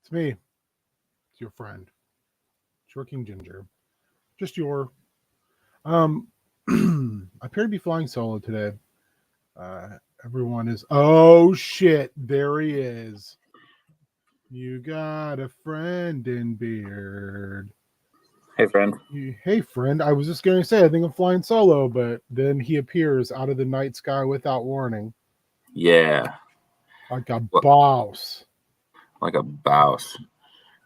It's me. It's your friend, Shorking Ginger. Just your. Um, I appear to be flying solo today. Everyone is. Oh shit! There he is. You got a friend in beard. Hey, friend. Hey, friend. I was just going to say I think I'm flying solo, but then he appears out of the night sky without warning, Yeah, like a What? boss. Like a boss.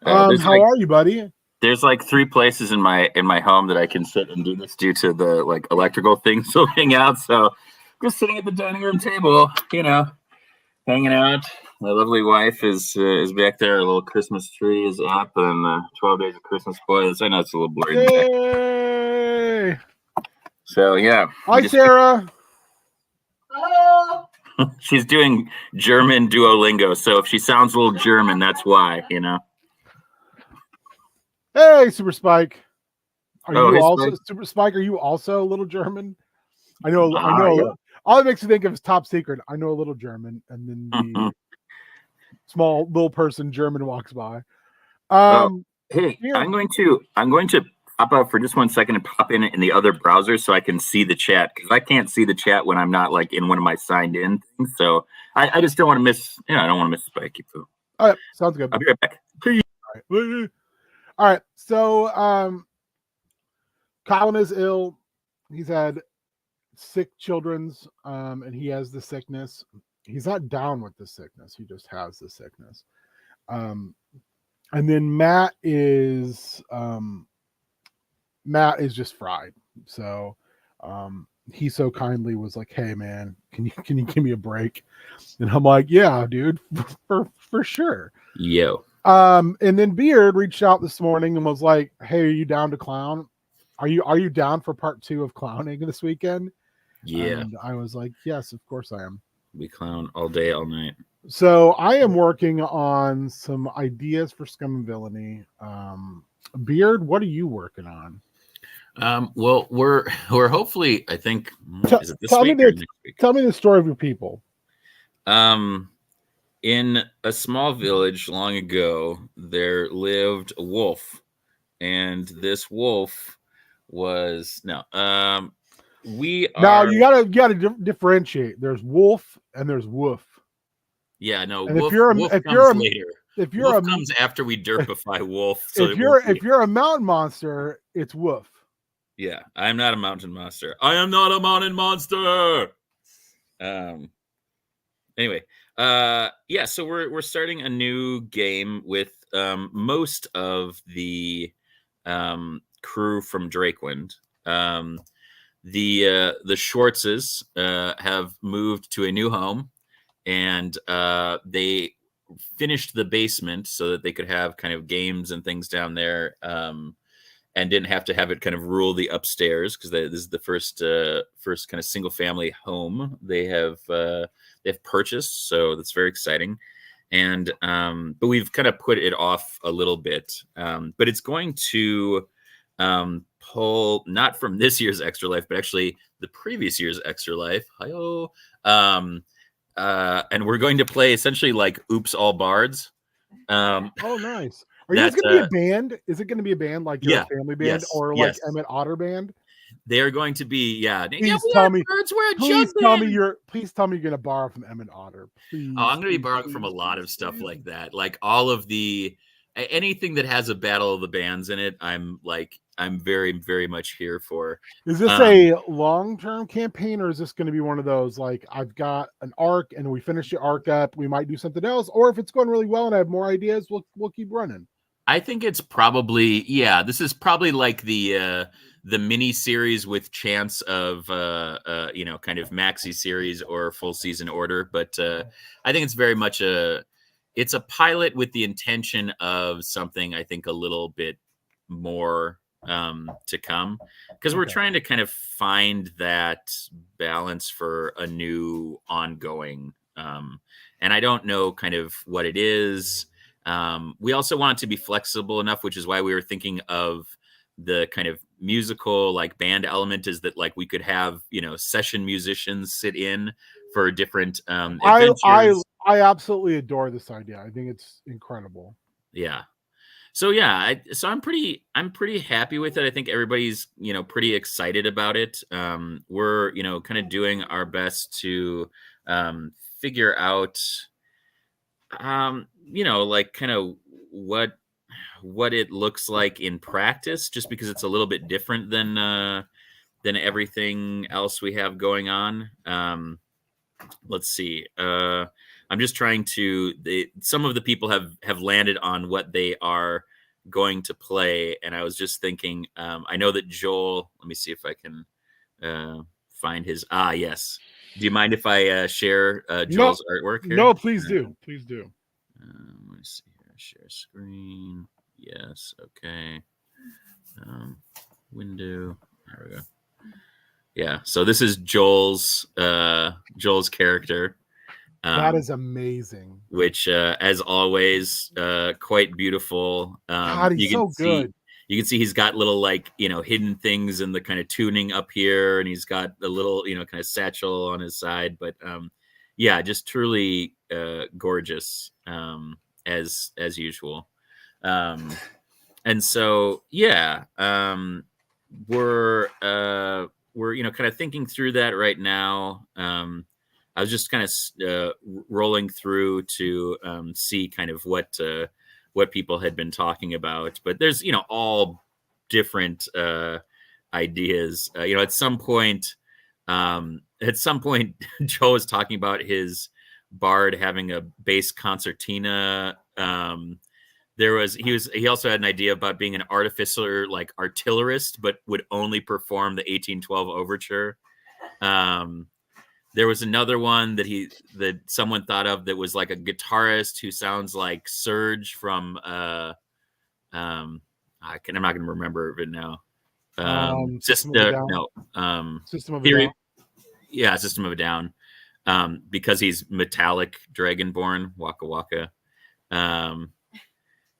How are you, buddy? There's like 3 places in my home that I can sit and do this due to the like electrical things sorting out. So just sitting at the dining room table, hanging out. My lovely wife is back there. A little Christmas tree is up, and 12 Days of Christmas spoilers. I know it's a little blurry. Yay! So yeah. Hi, Sarah. Hello. She's doing German Duolingo, so if she sounds a little German, that's why. Hey, Super Spike. Are you hey, also Spike. Super Spike? Are you also a little German? I know. Yeah. All it makes me think of is Top Secret. I know a little German, and then the small little person German walks by. Hey, I'm going to pop out for just 1 second and pop in the other browser so I can see the chat, because I can't see the chat when I'm not like in one of my signed in things. So I just don't want to miss. I don't want to miss Spikey Poo. All right, sounds good. I'll be right back. All right. So, Colin is ill. He's had sick children's, and he has the sickness. He's not down with the sickness. He just has the sickness. And then Matt is just fried. So he so kindly was like, "Hey man, can you give me a break?" And I'm like, "Yeah, dude, for sure." Yo. And then Beard reached out this morning and was like, "Hey, are you down to clown? Are you down for part 2 of clowning this weekend?" Yeah. And I was like, "Yes, of course I am." We clown all day, all night. So I am working on some ideas for Scum and Villainy. Beard, what are you working on? Well, we're hopefully, I think, is it this week or next week? Tell me the story of your people. In a small village long ago, there lived a wolf, and this wolf was we now are. you gotta differentiate. There's wolf and there's woof. Yeah, no. And wolf comes after we derpify wolf. So if you're a mountain monster, it's woof. Yeah, I'm not a mountain monster. I am not a mountain monster. Anyway, yeah. So we're starting a new game with most of the crew from Drakewind. The Schwartzes have moved to a new home, and they finished the basement so that they could have kind of games and things down there, and didn't have to have it kind of rule the upstairs, because this is the first kind of single family home they've purchased. So that's very exciting. And but we've kind of put it off a little bit, but it's going to pull not from this year's Extra Life, but actually the previous year's Extra Life. Hi-oh. And we're going to play essentially like Oops All Bards. Oh, nice. Are you guys going to be a band? Is it going to be a band like your family band, or like Emmett Otter band? They are going to be, yeah. Please tell me you're going to borrow from Emmett Otter. Please. Oh, I'm going to be borrowing from a lot of stuff like that. Like all of anything that has a Battle of the Bands in it, I'm very, very much here for. Is this a long-term campaign, or is this going to be one of those like I've got an arc and we finish the arc up, we might do something else, or if it's going really well and I have more ideas, we'll keep running? I think it's probably, this is probably like the mini series with chance of kind of maxi series or full season order, but I think it's very much it's a pilot with the intention of something I think a little bit more to come, because we're trying to kind of find that balance for a new ongoing, and I don't know kind of what it is. We also want it to be flexible enough, which is why we were thinking of the kind of musical like band element, is that like we could have session musicians sit in for different adventures. I absolutely adore this idea. I think it's incredible. Yeah. So yeah, I'm pretty happy with it. I think everybody's, pretty excited about it. We're, kind of doing our best to um, figure out, like kind of what it looks like in practice, just because it's a little bit different than everything else we have going on. Let's see. I'm just trying to. Some of the people have landed on what they are going to play, and I was just thinking. I know that Joel. Let me see if I can find his. Yes. Do you mind if I share No, Joel's artwork here? no, please do. Please do. Let me see here. Share screen. Yes. Okay. Window. There we go. Yeah. So this is Joel's character. That is amazing. Which, as always, quite beautiful. God, he's so good. You can see he's got little hidden things in the kind of tuning up here, and he's got a little kind of satchel on his side. But yeah, just truly gorgeous as usual. And so yeah, we're kind of thinking through that right now. I was just kind of rolling through to see kind of what people had been talking about, but there's all different ideas. At some point, Joe was talking about his bard having a bass concertina. He also had an idea about being an artificer, like artillerist, but would only perform the 1812 overture. There was another one that someone thought of that was like a guitarist who sounds like Serge from I'm not going to remember it now. System of a Down. No, System of a Down. Yeah, System of a Down. Because he's metallic dragonborn, Waka Waka.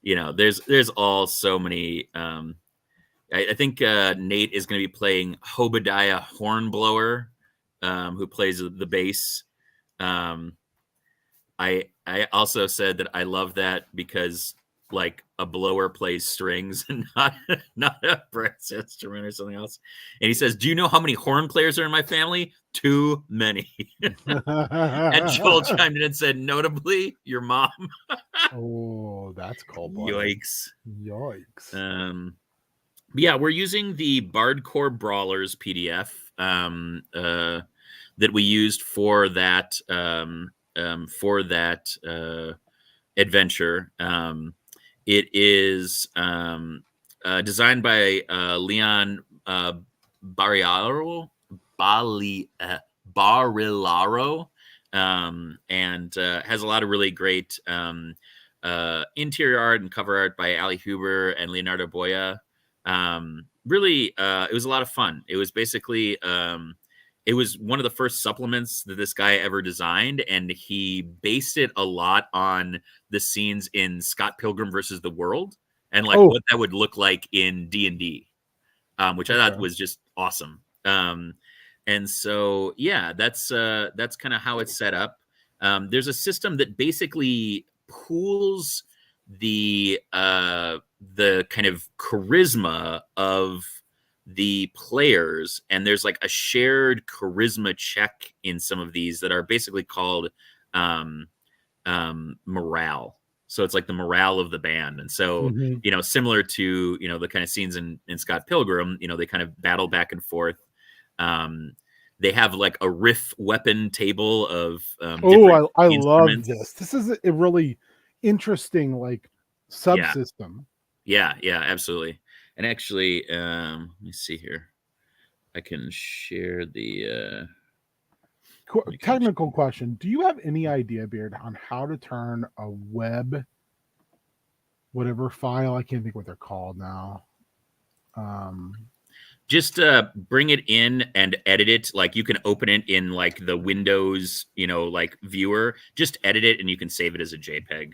There's all so many. I think Nate is going to be playing Hobadiah Hornblower, who plays the bass. I also said that I love that because like a blower plays strings and not a brass instrument or something else. And he says, "Do you know how many horn players are in my family? Too many." And Joel chimed in and said, "Notably, your mom." Oh, that's cold. Yikes! Yikes! Yeah, we're using the Bardcore Brawlers PDF that we used for that adventure. It is designed by Leon Barilaro, and has a lot of really great interior art and cover art by Ali Huber and Leonardo Boya. Really, it was a lot of fun. It was basically it was one of the first supplements that this guy ever designed, and he based it a lot on the scenes in Scott Pilgrim versus the World and what that would look like in D&D, which I thought was just awesome. And so yeah, that's kind of how it's set up. There's a system that basically pools the kind of charisma of the players, and there's like a shared charisma check in some of these that are basically called morale. So it's like the morale of the band. And so similar to the kind of scenes in Scott Pilgrim, they kind of battle back and forth. They have like a riff weapon table of I love this is a really interesting like subsystem. Yeah, absolutely. And actually, let me see here. I can share the technical question. Do you have any idea, Beard, on how to turn a web whatever file? I can't think what they're called now. Just bring it in and edit it. Like you can open it in like the Windows, like viewer. Just edit it and you can save it as a JPEG.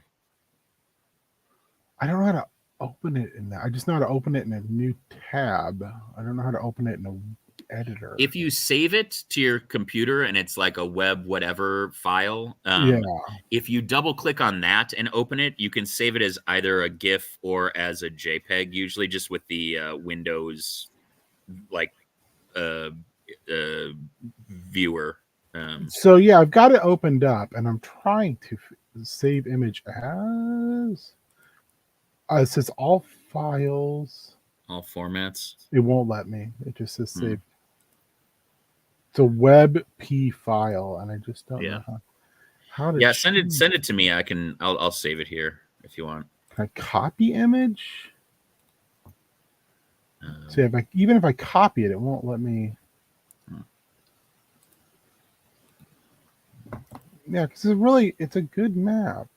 I don't know how to open it in that. I just know how to open it in a new tab. I don't know how to open it in editor. If you save it to your computer and it's like a web whatever file, Yeah. if you double click on that and open it, you can save it as either a GIF or as a JPEG, usually just with the Windows like viewer. So yeah, I've got it opened up and I'm trying to save image as it says all files. All formats. It won't let me. It just says save. It's a WebP file, and I just don't know how to. Yeah, send it to me. I'll save it here if you want. Can I copy image? See, even if I copy it, it won't let me. Yeah, because it's a good map.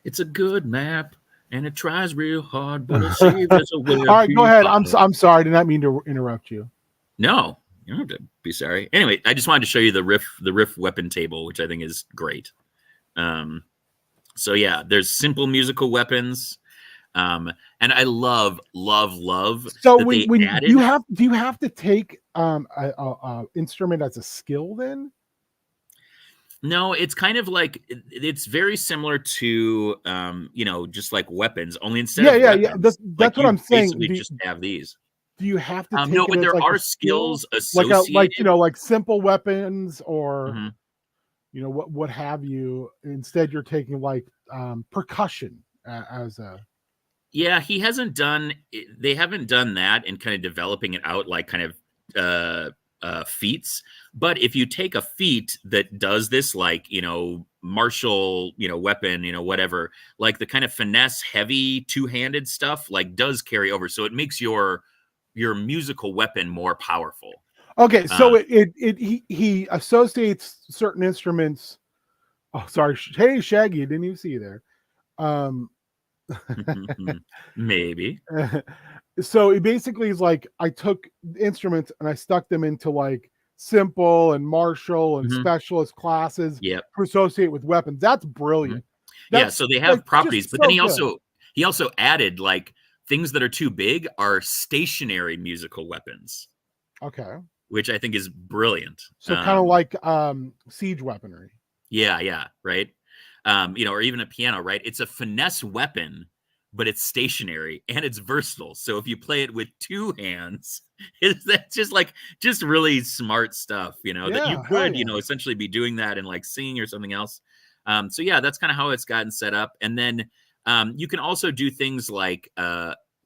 It's a good map. And it tries real hard, but it saves as a web. All right, go ahead. I'm sorry. Did not mean to interrupt you. No, you don't have to be sorry. Anyway, I just wanted to show you the riff weapon table, which I think is great. So yeah, there's simple musical weapons, and I love. So when you have to take a instrument as a skill then? No, it's kind of like it's very similar to just like weapons. Only instead of weapons, that's what I'm saying. Basically, just have these. Do you have to? Take no, it but as there like are a skills skill? associated, like simple weapons or what have you. Instead, you're taking like percussion as a. Yeah, he hasn't done. They haven't done that and kind of developing it out like kind of feats. But if you take a feat that does this, like martial, weapon, whatever, like the kind of finesse, heavy, two-handed stuff, like does carry over. So it makes your musical weapon more powerful. Okay, so he associates certain instruments. Oh, sorry. Hey, Shaggy, didn't even see you there. Maybe. So it basically is like I took instruments and I stuck them into like simple and martial and specialist classes to associate with weapons. That's brilliant. So they have properties, but then he also added like things that are too big are stationary musical weapons. Okay. Which I think is brilliant. So kind of like siege weaponry. Yeah, right. Or even a piano, right? It's a finesse weapon, but it's stationary and it's versatile. So if you play it with two hands, that's just really smart stuff, that you could, essentially be doing that and like singing or something else. So yeah, that's kind of how it's gotten set up. And then you can also do things like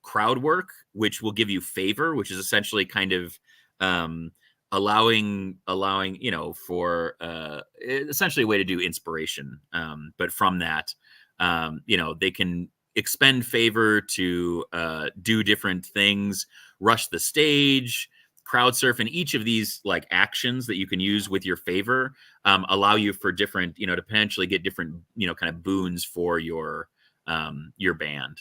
crowd work, which will give you favor, which is essentially kind of allowing for essentially a way to do inspiration. But from that, they can expend favor to do different things, rush the stage, crowd surf, and each of these like actions that you can use with your favor allow you for different, to potentially get different, kind of boons for your band.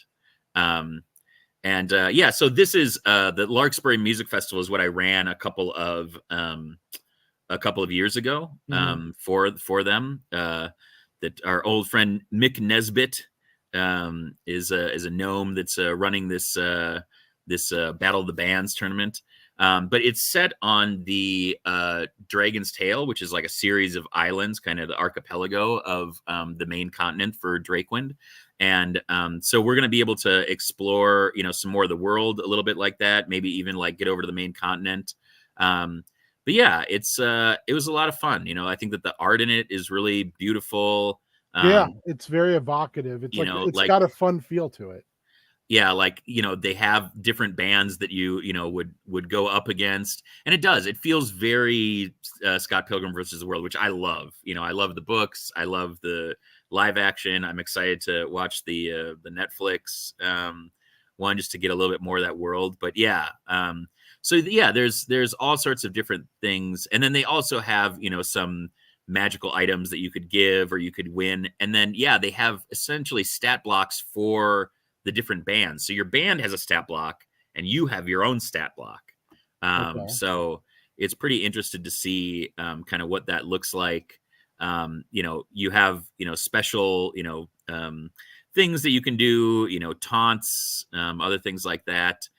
So this is the Larkspur Music Festival is what I ran a couple of years ago for them. That our old friend Mick Nesbitt is a gnome that's running this Battle of the Bands tournament. But it's set on the Dragon's Tail, which is like a series of islands, kind of the archipelago of the main continent for Drakewind. And so we're going to be able to explore, some more of the world a little bit like that, maybe even like get over to the main continent. But yeah, it was a lot of fun. I think that the art in it is really beautiful. Yeah, it's very evocative. It's it's got a fun feel to it. Yeah, like they have different bands that you would go up against, and it feels very Scott Pilgrim versus the World, which I love. I love the books, I love the live action. I'm excited to watch the Netflix one just to get a little bit more of that world. But yeah, so yeah, there's all sorts of different things, and then they also have some magical items that you could give or you could win, and then they have essentially stat blocks for the different bands. So your band has a stat block and you have your own stat block. So it's pretty interesting to see kind of what that looks like. You have, special, things that you can do, taunts, other things like that.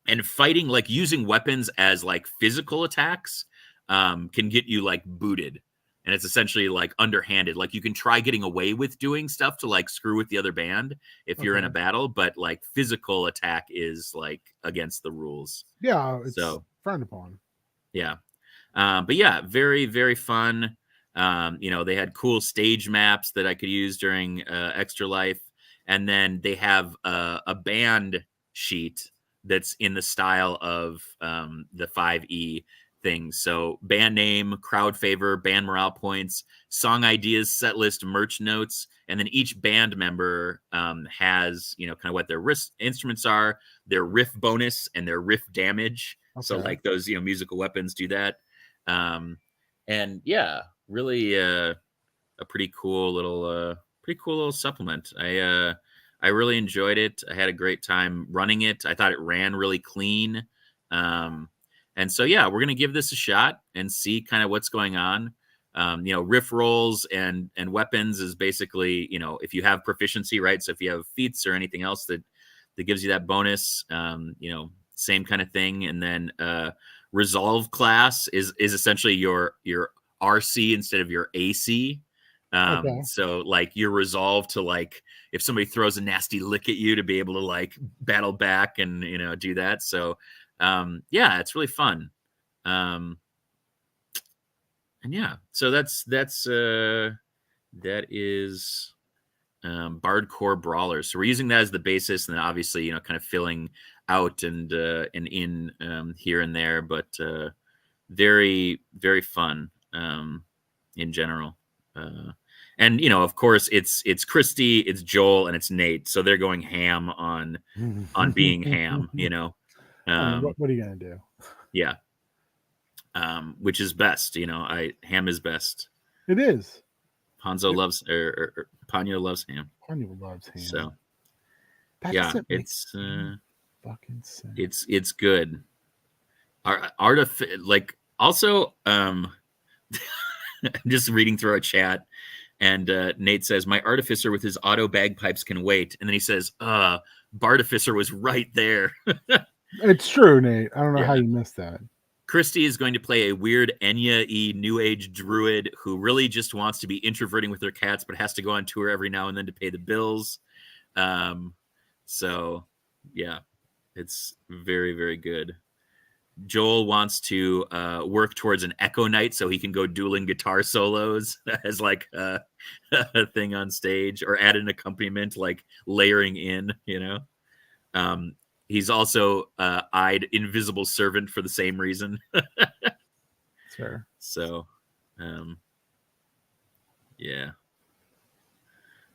and fighting, like using weapons as like physical attacks, can get you like booted. And it's essentially like underhanded. Like you can try getting away with doing stuff to like screw with the other band if you're in a Okay. battle, but like physical attack is like against the rules. Yeah, it's So frowned upon. yeah. But yeah, very, very fun. You know, they had cool stage maps that I could use during Extra Life. And then they have a band sheet that's in the style of the 5e things. So band name, crowd favor, band morale points, song ideas, set list, merch notes. And then each band member has, you know, kind of what their instruments are, their riff bonus and their riff damage. So Okay. like those, you know, musical weapons do that. And yeah, really a pretty cool little supplement. I really enjoyed it. I had a great time running it. I thought it ran really clean. And so yeah, we're gonna give this a shot and see kind of what's going on. You know, riff rolls and weapons is basically, you know, if you have proficiency, right? So if you have feats or anything else that gives you that bonus, you know, same kind of thing. And then resolve class is essentially your RC instead of your AC. Okay. So like you're resolved to, like, if somebody throws a nasty lick at you, to be able to like battle back and, you know, do that. So yeah, it's really fun. And yeah, so that is Bardcore Brawlers. So we're using that as the basis, and then obviously, you know, kind of filling out and in here and there, but very, very fun in general. And you know, of course, it's Christy, it's Joel, and it's Nate. So they're going ham on being ham, you know. I mean, what are you gonna do? Yeah. Which is best, you know. Ham is best. It is. Hanzo loves or Ponyo loves ham. Ponyo loves ham. So That yeah, doesn't make it's fucking sense. it's good. Like also I'm just reading through our chat, and Nate says my artificer with his auto bagpipes can wait, and then he says Bartificer was right there. It's true, Nate. I don't know Yeah. how you missed that. Christy is going to play a weird Enya-y new age druid who really just wants to be introverting with her cats, but has to go on tour every now and then to pay the bills. So yeah, it's very, very good. Joel wants to work towards an Echo Knight so he can go dueling guitar solos as like a thing on stage, or add an accompaniment, like layering in, you know. He's also eyed Invisible Servant for the same reason. Sure. So, yeah.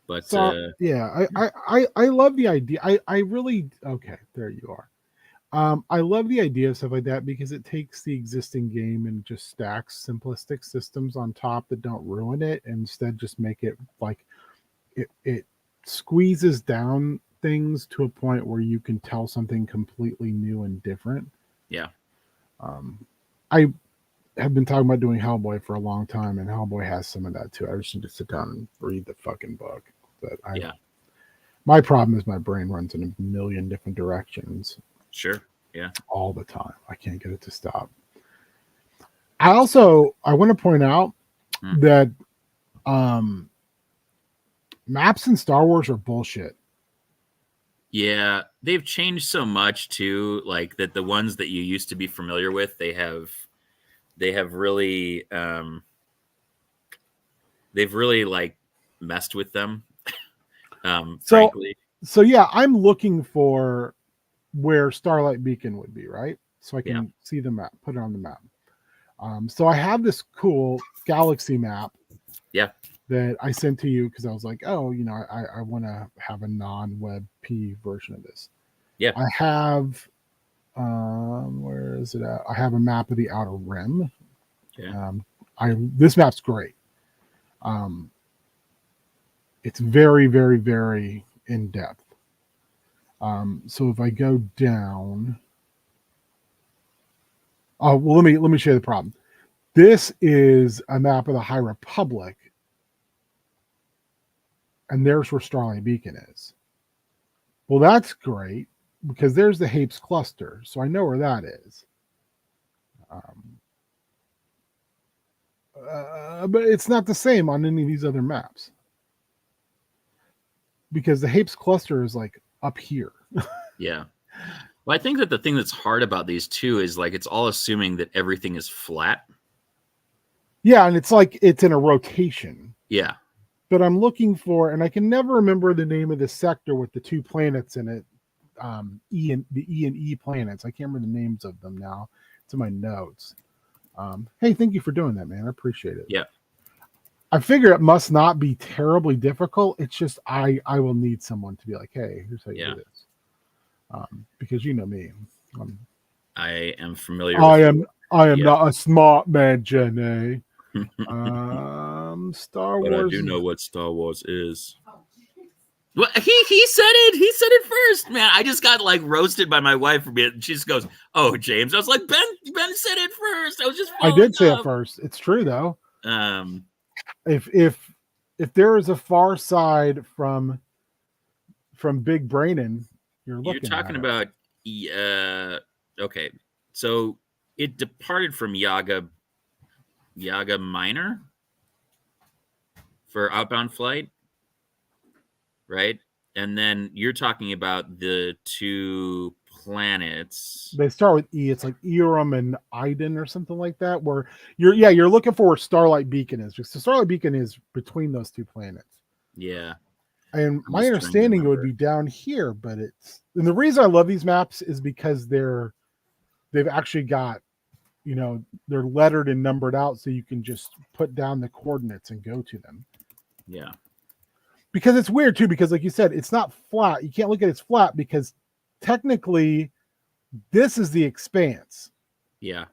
But So yeah, I love the idea. I really okay. There you are. I love the idea of stuff like that because it takes the existing game and just stacks simplistic systems on top that don't ruin it, and instead just make it like it squeezes down things to a point where you can tell something completely new and different. Yeah. I have been talking about doing Hellboy for a long time, and Hellboy has some of that too. I just need to sit down and read the fucking book. But my problem is my brain runs in a million different directions. Sure. Yeah. All the time. I can't get it to stop. I want to point out that maps in Star Wars are bullshit. Yeah, they've changed so much too, like that the ones that you used to be familiar with, they have really they've really like messed with them. Frankly. So yeah, I'm looking for where Starlight Beacon would be, right? So I can see the map, put it on the map. So I have this cool galaxy map. Yeah. That I sent to you because I was like, oh, you know, I want to have a non-WebP version of this. Yeah. I have, where is it at? I have a map of the Outer Rim. Yeah. This map's great. It's very, very, very in depth. So if I go down, oh well, let me show you the problem. This is a map of the High Republic, and there's where Starlight Beacon is. Well, that's great, because there's the Hapes cluster, so I know where that is. But it's not the same on any of these other maps because the Hapes cluster is like up here. Yeah. Well, I think that the thing that's hard about these two is like it's all assuming that everything is flat. Yeah, and it's like it's in a rotation. Yeah. But I'm looking for, and I can never remember the name of the sector with the two planets in it, E and E planets. I can't remember the names of them now. It's in my notes. Hey, thank you for doing that, man. I appreciate it. Yeah. I figure it must not be terribly difficult. It's just I will need someone to be like, hey, here's how you do this. Because you know me. I am familiar I with am not a smart man, Jenny. Star but Wars. I do know what Star Wars is. Well, he said it. He said it first, man. I just got like roasted by my wife for being. She just goes, "Oh, James." I was like, Ben said it first. I was just. I did say up. it first. It's true though. If If there is a far side from Big Brainon, you're talking about. Okay, so it departed from Yaga Minor for outbound flight, right? And then you're talking about the two planets. They start with E. It's like Erum and Iden or something like that. Where you're looking for where Starlight Beacon is. So Starlight Beacon is between those two planets. Yeah. And my understanding it would be down here, but and the reason I love these maps is because they've actually got, they're lettered and numbered out so you can just put down the coordinates and go to them. Yeah. Because it's weird too, because like you said, it's not flat. You can't look at it's flat because technically this is the expanse. Yeah.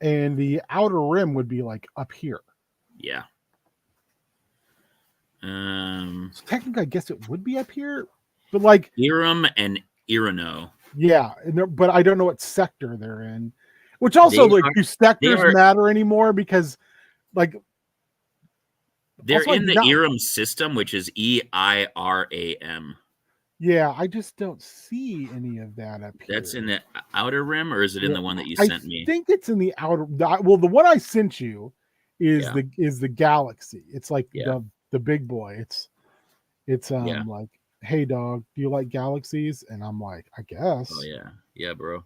And the outer rim would be like up here. Yeah. So technically I guess it would be up here, but like Erum and Irano. Yeah, but I don't know what sector they're in. Which also, do sectors matter anymore? Because, like, they're in the Eram system, which is EIRAM. Yeah, I just don't see any of that up here. That's in the outer rim, or is it in the one that you sent me? I think it's in the outer. Well, the one I sent you is the Galaxy. It's like the big boy. It's like, hey dog, do you like galaxies? And I'm like, I guess. Oh yeah, bro.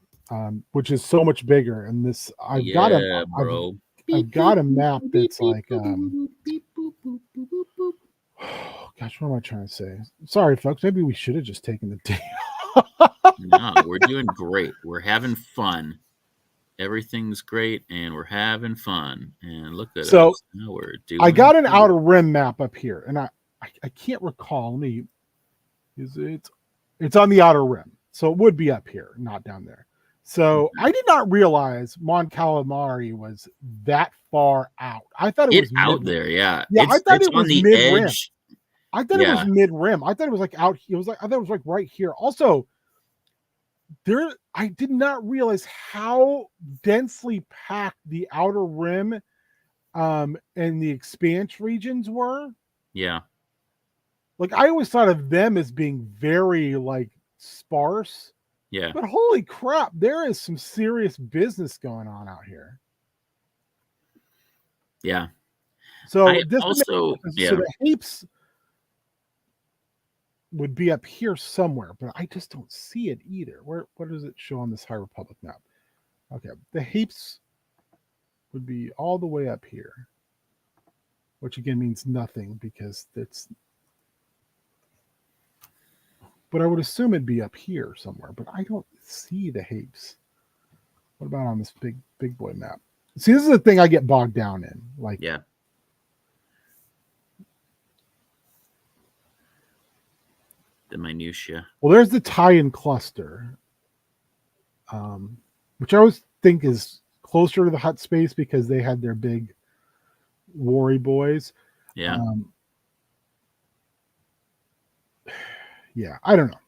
Which is so much bigger. And this, I've got a map that's like, gosh, what am I trying to say? Sorry, folks. Maybe we should have just taken the day. No, we're doing great. We're having fun. Everything's great, and we're having fun. And look at us. Now we're doing. I got an outer rim map up here, and I can't recall. It's on the outer rim, so it would be up here, not down there. So I did not realize Mon Calamari was that far out. I thought it was out there. Yeah, I thought it was on the mid-rim. edge. I thought it was mid-rim. I thought it was like out. I thought it was like right here. Also, I did not realize how densely packed the outer rim, and the expanse regions were. Yeah. Like I always thought of them as being very like sparse. Yeah. But holy crap, there is some serious business going on out here. Yeah. So so the Hapes would be up here somewhere, but I just don't see it either. Where does it show on this High Republic map? Okay, the Hapes would be all the way up here, which again means nothing because it's. But I would assume it'd be up here somewhere, but I don't see the Hapes. What about on this big boy map? See, this is the thing I get bogged down in. Like, yeah. The minutia. Well, there's the tie-in cluster, which I always think is closer to the hut space because they had their big Worry boys. Yeah. Yeah, I don't know.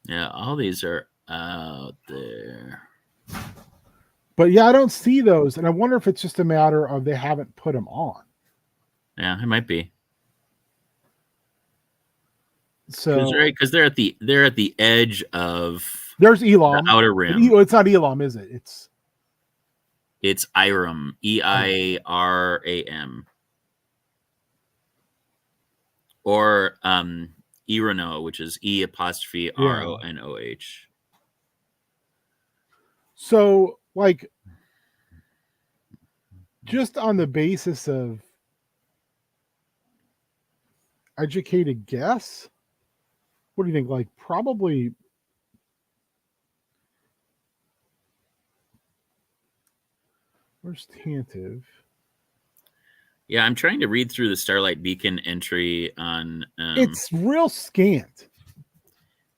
Yeah, all these are out there. But yeah, I don't see those, and I wonder if it's just a matter of they haven't put them on. Yeah, it might be. So because they're at the edge of there's the Elam. outer But rim. it's not Elam, is it? It's Iram, Eiram, or Eronoh, which is E''Ronoh. So, like, just on the basis of educated guess, what do you think? Like, probably. Where's Tantive? Yeah, I'm trying to read through the Starlight Beacon entry on. It's real scant.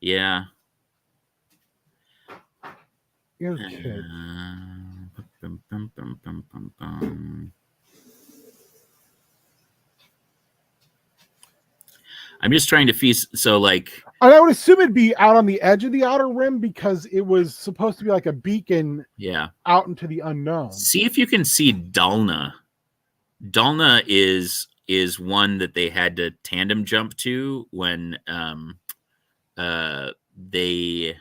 Yeah. You're a kid. I'm just trying to feast. So, like, And I would assume it'd be out on the edge of the outer rim because it was supposed to be like a beacon yeah. out into the unknown. See if you can see Dalna. Dalna is one that they had to tandem jump to when they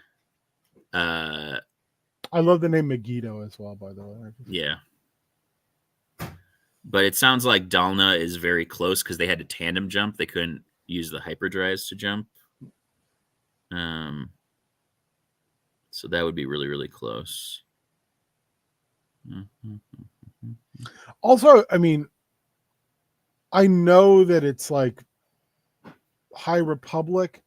I love the name Megiddo as well, by the way. yeah. But it sounds like Dalna is very close because they had to tandem jump. They couldn't use the hyperdrives to jump. So that would be really, really close. Also, I mean, I know that it's like High Republic,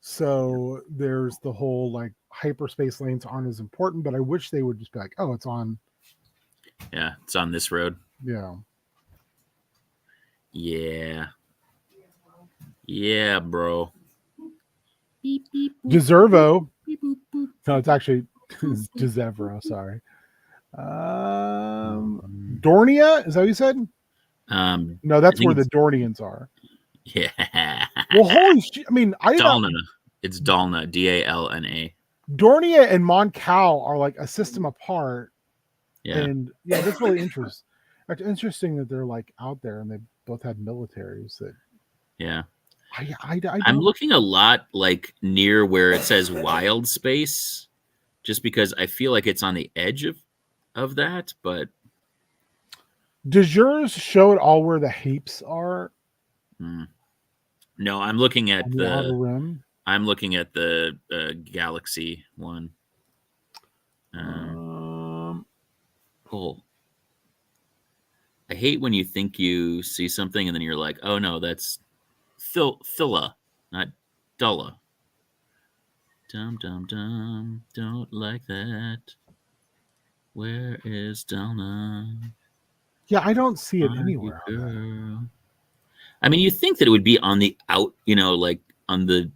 so there's the whole like hyperspace lanes aren't as important, but I wish they would just be like, oh, it's on. Yeah, it's on this road. Yeah. Yeah. Yeah, bro. Deservo. No, it's actually Desevro, sorry. Dornia, is that what you said? No, that's where the Dornians are. Yeah. Well, holy shit. I mean, I didn't Dalna. It's Dalna, Dalna. Dornia and Mon Cal are like a system apart. Yeah. And yeah, that's really interesting. It's interesting that they're like out there and they both had militaries that. Yeah. I'm looking a lot like near where it says wild space, just because I feel like it's on the edge of that. But does yours show it all where the Hapes are? No, I'm looking at the outer rim. I'm looking at the galaxy one. Cool. I hate when you think you see something and then you're like, oh no, that's Thilla, not Dulla. Dum dum dum, don't like that. Where is Dalna? Yeah, I don't see it anywhere. I mean, you think that it would be on the out, like on the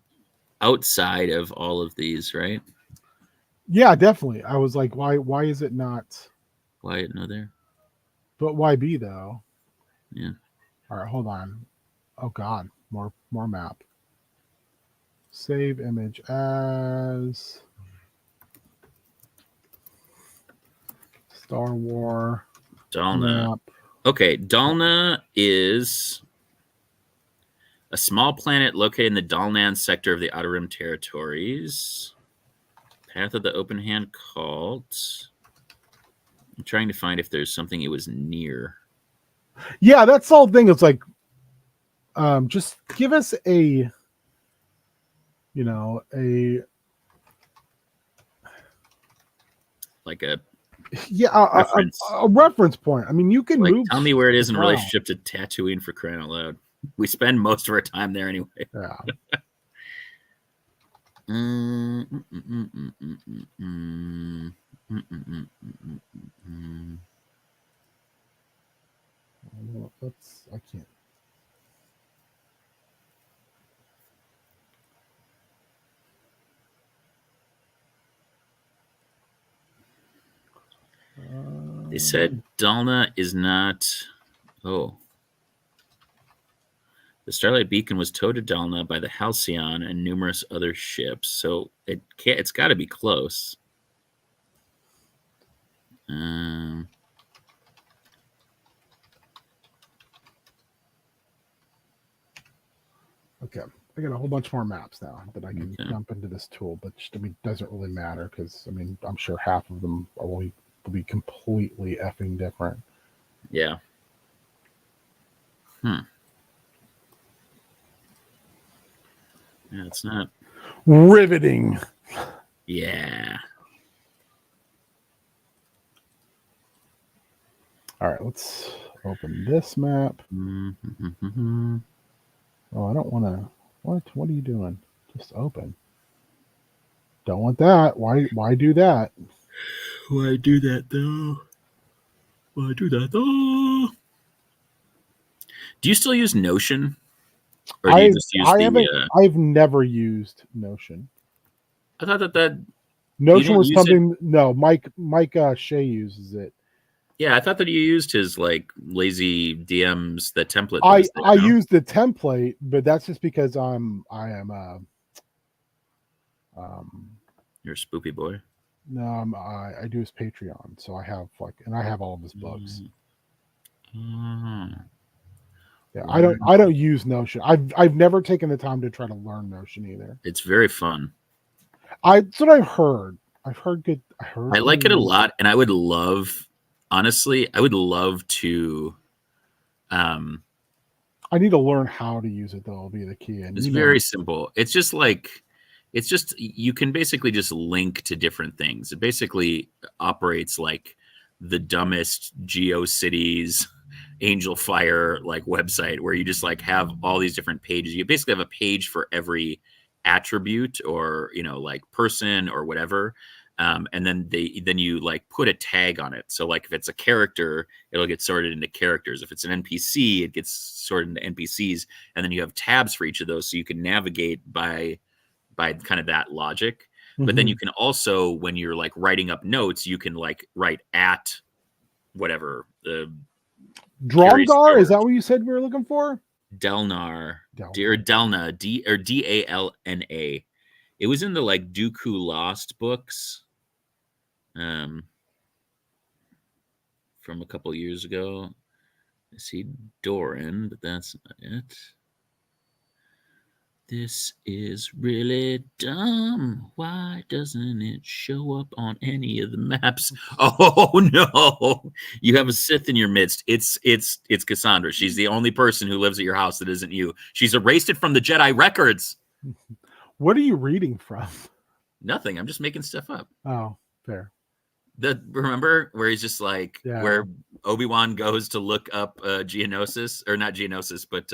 outside of all of these, right? Yeah, definitely. I was like, why is it not? Why no there? But why be though? Yeah. All right, hold on. Oh God, more map. Save image as Star Wars. Dalna. Map. Okay, Dalna is a small planet located in the Dalnan sector of the Outer Rim territories. Path of the Open Hand Cult. I'm trying to find if there's something it was near. Yeah, that's the whole thing. It's like, just give us a like a reference. A reference point. I mean, you can move. Tell me where it is in relationship to Tatooine, for crying out loud. We spend most of our time there anyway. Yeah. I can't. They said Dalna is not. Oh. The Starlight Beacon was towed to Dalna by the Halcyon and numerous other ships, so it's got to be close. Okay, I got a whole bunch more maps now that I can Okay. dump into this tool, but just, I mean, it doesn't really matter because I mean, I'm sure half of them will be completely effing different. Yeah. Yeah, it's not. Riveting. Yeah. All right, let's open this map. Mm-hmm. Oh, I don't want to. What are you doing? Just open. Don't want that. Why do that? Why do that though? Why do that though? Do you still use Notion, or do you just use I the? haven't. I've never used Notion. I thought that you Notion don't was use it. something. No, Mike Shea uses it. Yeah, I thought that you used his like lazy DMs, the template. That I was there, no? use the template, but that's just because I am You're a spoopy boy. no I do his Patreon, so I have and I have all of his books. Mm. Yeah, Wow. I don't use Notion. I've never taken the time to try to learn Notion either. It's very fun. That's what I've heard. I've heard good. I like it a lot, and I would love, honestly, I would love to. I need to learn how to use it though. Will be the key. And It's very simple. It's just you can basically just link to different things. It basically operates like the dumbest GeoCities Angel Fire like website where you just like have all these different pages. You basically have a page for every attribute or like person or whatever. And then you like put a tag on it. So like if it's a character, it'll get sorted into characters. If it's an NPC, it gets sorted into NPCs. And then you have tabs for each of those, so you can navigate by kind of that logic. But then you can also, when you're like writing up notes, you can like write at whatever the Drongar. Is that what you said we were looking for? Delnar, or Delna, Dalna. It was in the like Dooku Lost books, from a couple years ago. I see Doran, but that's not it. This is really dumb. Why doesn't it show up on any of the maps? Oh no! You have a Sith in your midst. It's Cassandra. She's the only person who lives at your house that isn't you. She's erased it from the Jedi records. What are you reading from? Nothing. I'm just making stuff up. Oh, fair. Remember where he's just like Yeah. where Obi-Wan goes to look up Geonosis, or not Geonosis, but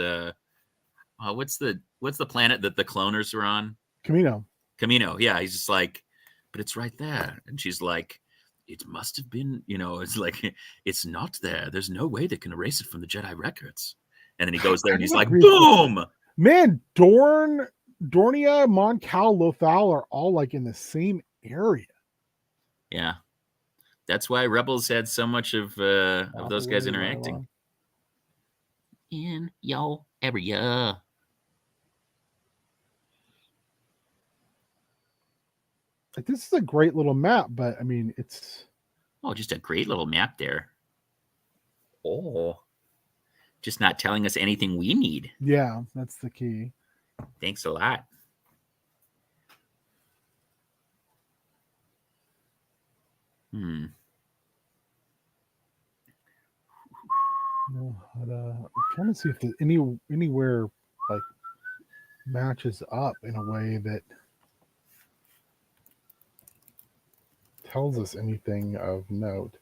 what's the planet that the cloners are on? Camino. Yeah, he's just like, but it's right there, and she's like, it must have been, it's like, it's not there. There's no way they can erase it from the Jedi records. And then he goes there and he's like, boom, man. Dornia, Mon Cal, Lothal are all like in the same area. Yeah, that's why Rebels had so much of those guys interacting in your area. This is a great little map, but I mean, it's just a great little map there. Oh, just not telling us anything we need. Yeah, that's the key. Thanks a lot. I'm trying to see if there's anywhere like matches up in a way that tells us anything of note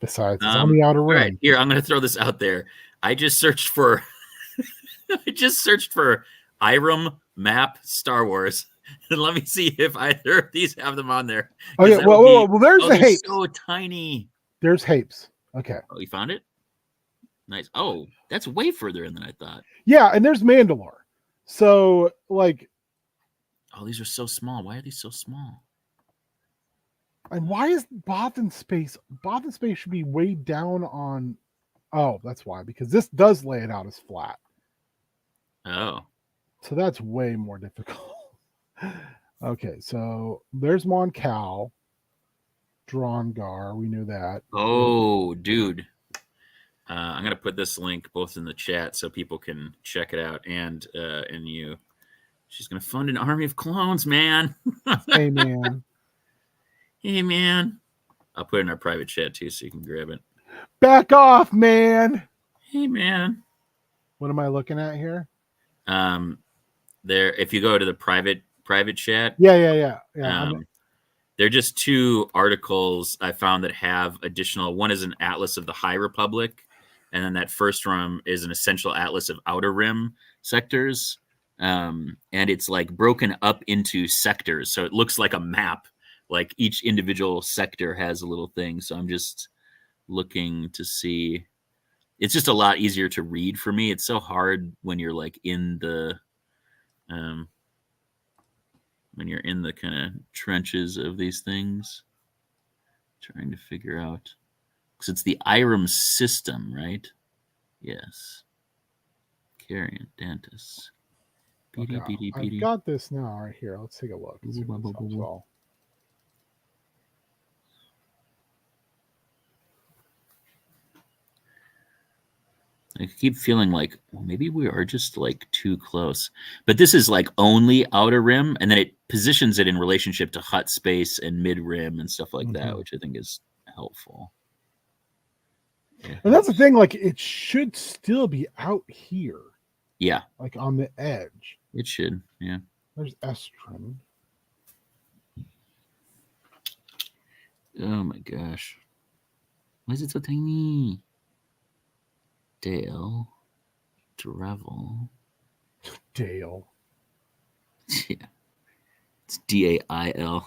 besides it's on the outer rim. All right, here, I'm going to throw this out there. I just searched for Irem map Star Wars, and let me see if either of these have them on there. Okay, well, there's the Hapes. So tiny. There's Hapes. Okay. Oh, you found it? Nice. Oh, that's way further in than I thought. Yeah, and there's Mandalore. So, like... Oh, these are so small. Why are these so small? And why is Bothan Space? Bothan Space should be way down on... Oh, that's why. Because this does lay it out as flat. Oh. So that's way more difficult. Okay, so there's Mon Cal. Drongar, we knew that. Oh, dude. I'm gonna put this link both in the chat so people can check it out, and you. She's gonna fund an army of clones, man. Hey, man. Hey, man. I'll put it in our private chat too, so you can grab it. Back off, man. Hey, man. What am I looking at here? There. If you go to the private chat, Yeah. they're just two articles I found that have additional. One is an atlas of the High Republic, and then that first one is an essential atlas of Outer Rim sectors. And it's like broken up into sectors, so it looks like a map. Like each individual sector has a little thing. So I'm just looking to see. It's just a lot easier to read for me. It's so hard when you're like in the kind of trenches of these things, trying to figure out, because it's the IREM system, right? Yes. Carrion Dantis. Okay, I've got this now right here. Let's take a look. See what this helps all. I keep feeling like, well, maybe we are just like too close. But this is like only Outer Rim, and then it positions it in relationship to Hut Space and Mid Rim and stuff like that, which I think is helpful. Yeah. And that's the thing, like it should still be out here. Yeah. Like on the edge. It should, yeah. There's Estrin. Oh my gosh. Why is it so tiny? Dale. Drevel. Dale. Yeah. It's DAIL.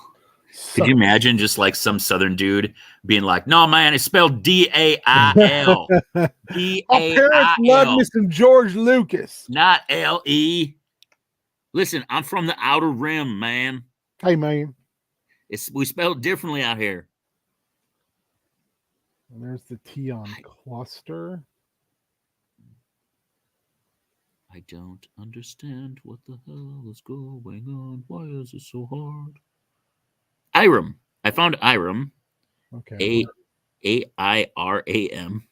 Could you imagine just like some Southern dude being like, no, man, it's spelled DAIL. DAIL. Our parents love me some George Lucas. Not LE. Listen, I'm from the Outer Rim, man. Hey, man. We spell it differently out here. And there's the T on cluster. I don't understand what the hell is going on. Why is it so hard? IREM. I found IREM. Okay. AIRAM.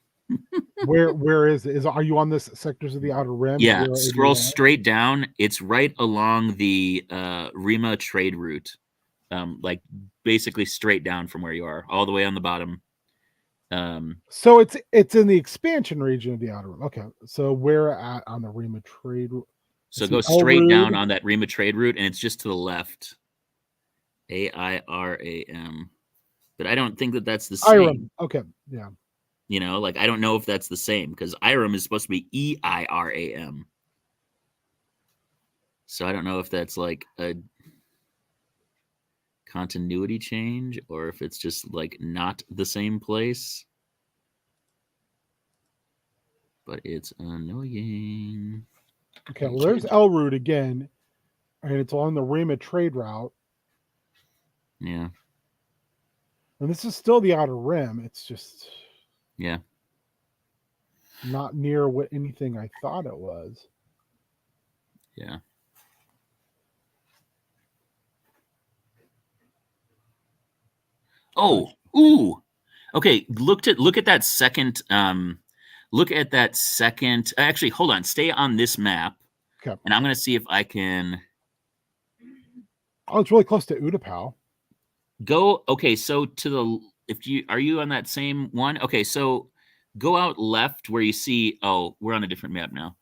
Where is it? Are you on this sectors of the Outer Rim? Yeah, scroll straight down. It's right along the Rima trade route. Like basically straight down from where you are, all the way on the bottom. So it's in the expansion region of the Outer Rim. Okay. So we're at on the Rima trade route. So go straight down on that Rima trade route, and it's just to the left. AIRAM. But I don't think that that's the same. IREM. Okay. Yeah. You know, like I don't know if that's the same, because IREM is supposed to be EIRAM. So I don't know if that's like a continuity change or if it's just like not the same place. But it's annoying. Okay, well there's Elroot again, and it's on the Rima trade route. Yeah. And this is still the Outer Rim. It's just not near what anything I thought it was. Yeah. Oh, ooh. Okay, look at that second actually, hold on, stay on this map. Okay. And I'm going to see if I can Oh, it's really close to Utapau. go. Okay, so are you on that same one? Okay, so go out left where you see, oh, we're on a different map now.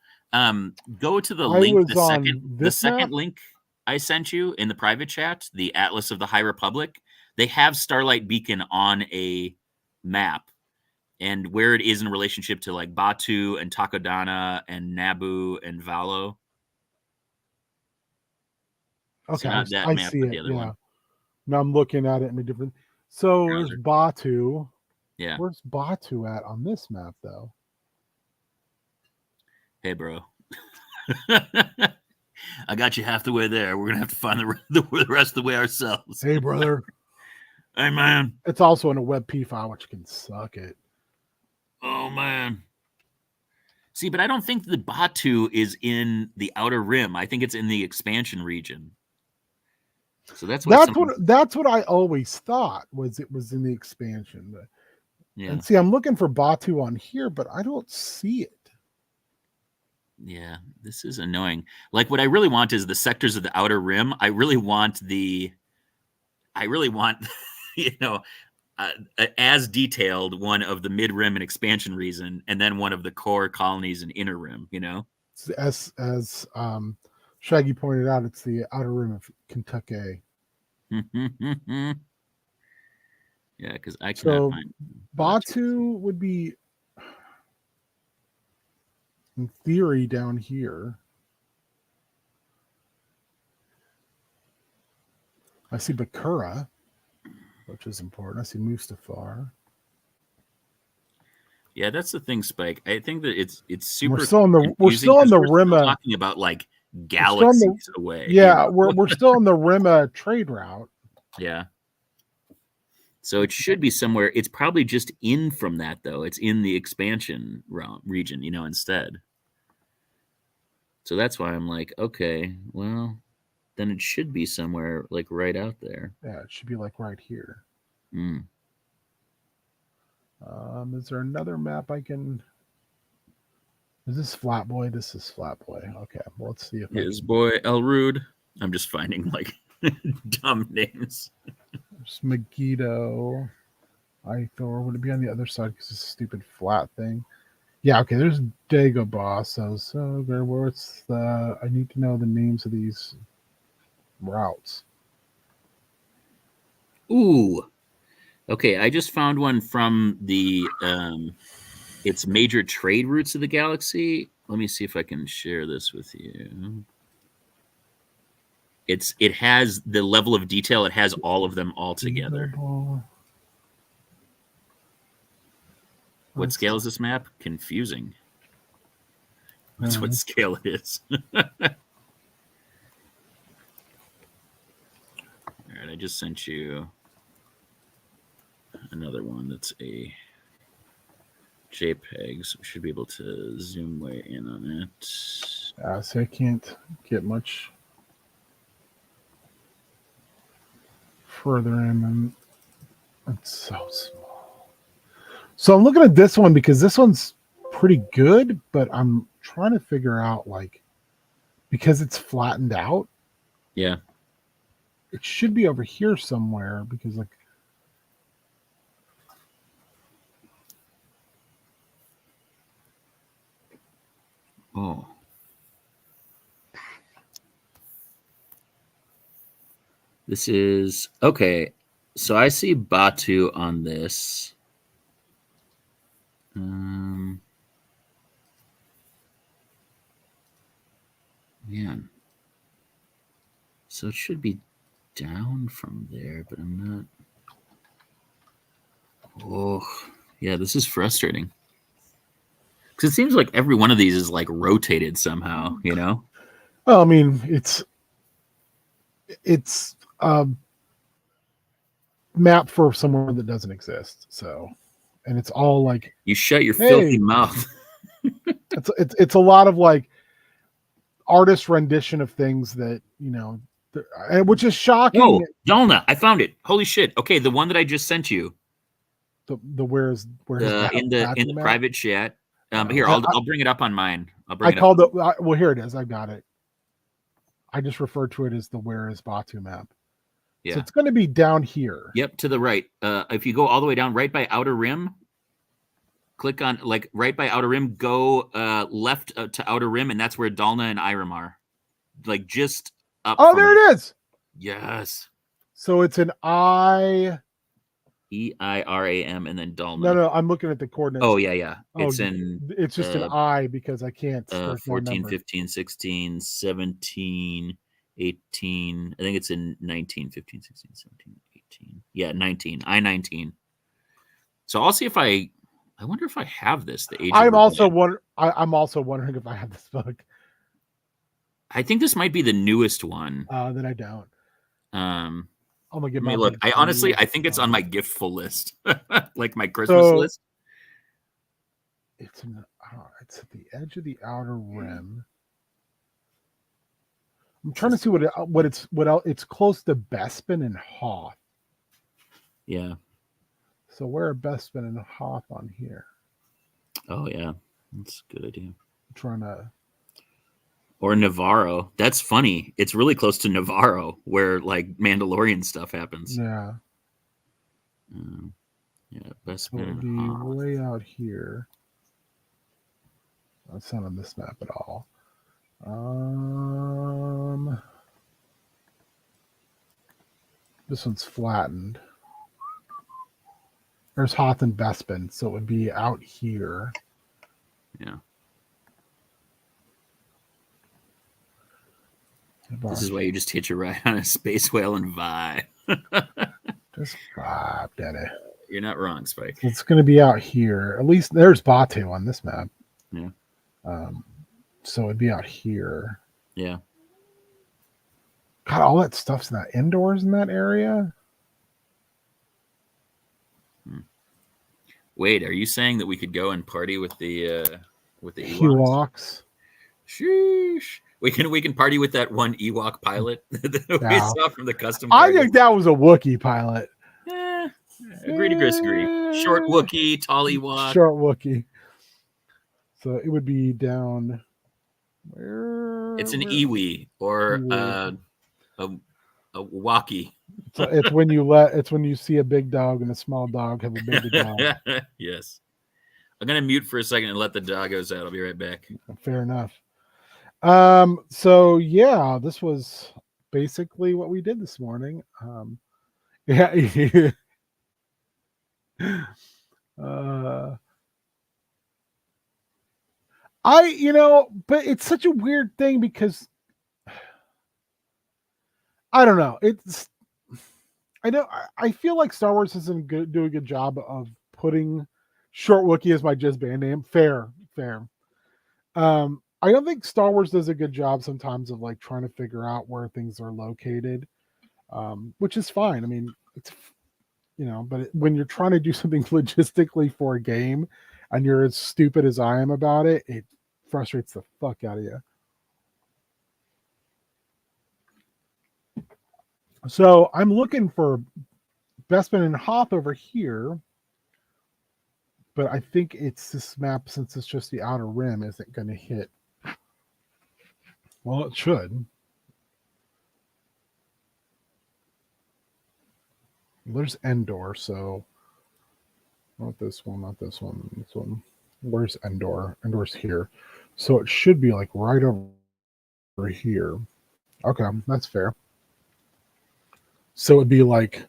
Go to the link, the second link I sent you in the private chat, the Atlas of the High Republic. They have Starlight Beacon on a map, and where it is in relationship to like Batu and Takodana and Naboo and Valo. Okay, so not that I map, see but it. the other one. Now I'm looking at it in a different. So there's Batu. Yeah. Where's Batu at on this map, though? Hey, bro. I got you half the way there. We're gonna have to find the rest of the way ourselves. Hey, brother. Hey, man. It's also in a WebP file, which can suck it. Oh, man. See, but I don't think the Batu is in the Outer Rim. I think it's in the expansion region. So that's what I always thought, was it was in the expansion. But Yeah. And see, I'm looking for Batu on here, but I don't see it. Yeah, this is annoying. Like what I really want is the sectors of the outer rim. I really want you know, as detailed one of the mid rim and expansion region, and then one of the core colonies and inner rim. You know, As Shaggy pointed out, it's the outer rim of Kentucky. yeah, because I cannot So find Batu would be, in theory, down here. I see Bakura, which is important. I see Mustafar. Yeah, that's the thing, Spike. I think that it's super. We're still on the rim of talking about like we're still on galaxies away. Yeah, you know? we're still on the rim of trade route. Yeah. So it should be somewhere. It's probably just in from that, though. It's in the expansion region, you know, instead. So that's why I'm like, okay, well, then it should be somewhere like right out there. Yeah, it should be like right here. Mm. Is there another map I can? Is this Flatboy? This is Flatboy. Okay, well, let's see if His boy Elrude. I'm just finding like dumb names. there's Megiddo. Ithor. Would it be on the other side because it's a stupid flat thing? Yeah, okay, there's Dagobah. So where's the... I need to know the names of these routes. Ooh. Okay, I just found one from the it's major trade routes of the galaxy. Let me see if I can share this with you. It has the level of detail, it has all of them all together. What scale is this map? Confusing. That's what scale it is. All right, I just sent you another one that's a JPEG, so we should be able to zoom way in on it. So I can't get much further in, and it's so small. So I'm looking at this one because this one's pretty good, but I'm trying to figure out, like, because it's flattened out. Yeah. It should be over here somewhere because, like, oh. This is okay. So I see Batu on this. Man. So it should be down from there, but I'm not. Oh, yeah, this is frustrating. Because it seems like every one of these is like rotated somehow, you know? well, I mean, it's map for somewhere that doesn't exist. So, and it's all like, you shut your filthy mouth. it's a lot of like artist rendition of things that, you know, which is shocking. Oh, Dalna, I found it. Holy shit. Okay, the one that I just sent you. The where's in the private chat. Here, I'll bring it up on mine. Well, here it is. I got it. I just referred to it as the Where is Batu map. Yeah. So it's going to be down here. Yep, to the right. If you go all the way down, right by Outer Rim, click on like right by Outer Rim, go left to Outer Rim, and that's where Dalna and Irem are. Like just up. Oh, there it is. Yes. So it's an EIRAM and then Dalna. No, I'm looking at the coordinates. Oh, yeah. It's just an I because I can't. 14, 15, 16, 17, 18. I think it's in 19, 15, 16, 17, 18. Yeah, 19. I-19. So I'll see if I wonder if I have this. I'm also wondering if I have this book. I think this might be the newest one. Then I don't. I'm gonna get my look. I think it's on my giftful list, like my Christmas list. It's at the edge of the Outer Rim. I'm trying to see what else. It's close to Bespin and Hoth. Yeah. So where are Bespin and Hoth on here? Oh yeah, that's a good idea. I'm trying to. Or Navarro. That's funny. It's really close to Navarro, where like Mandalorian stuff happens. Yeah. Yeah, So Bespin it'd and be Hoth. way out here. That's not on this map at all. This one's flattened. There's Hoth and Bespin, so it would be out here. Yeah. About This is why you just hitch a ride on a space whale and vibe. just vibe, Daddy. You're not wrong, Spike. It's going to be out here. At least there's Batu on this map. Yeah. So it'd be out here. Yeah. God, all that stuff's not indoors in that area. Wait, are you saying that we could go and party with the Ewoks? Ewoks. Sheesh. We can party with that one Ewok pilot that we Yeah. saw from the custom. I cargo. think that was a Wookiee pilot. Agree to disagree. Short Wookiee, tall Ewok. Short Wookiee. So it would be down where? It's an where- Iwi or Iwi. a Wookiee. So it's when you see a big dog and a small dog have a baby dog. Yes. I'm gonna mute for a second and let the doggos out. I'll be right back. Fair enough. So yeah, this was basically what we did this morning. Yeah. But it's such a weird thing because I don't know. I feel like Star Wars doesn't do a good job of putting Short Wookiee as my Jizz band name. Fair. I don't think Star Wars does a good job sometimes of like trying to figure out where things are located, which is fine. I mean, it's but when you're trying to do something logistically for a game, and you're as stupid as I am about it, it frustrates the fuck out of you. So I'm looking for Bespin and Hoth over here, but I think it's this map, since it's just the outer rim, isn't going to hit. Well, it should. There's Endor, so not this one, this one. Where's Endor? Endor's here. So it should be like right over here. Okay, that's fair. So it'd be like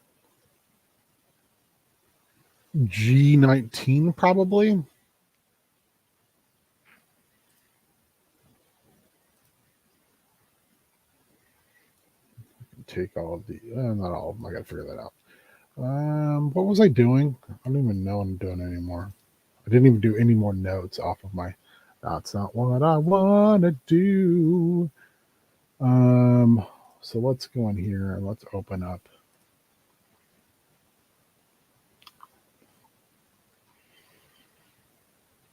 G19 probably. Take all of the, not all of them. I gotta figure that out. What was I doing? I don't even know what I'm doing anymore. I didn't even do any more notes off of my. That's not what I want to do. So let's go in here and let's open up.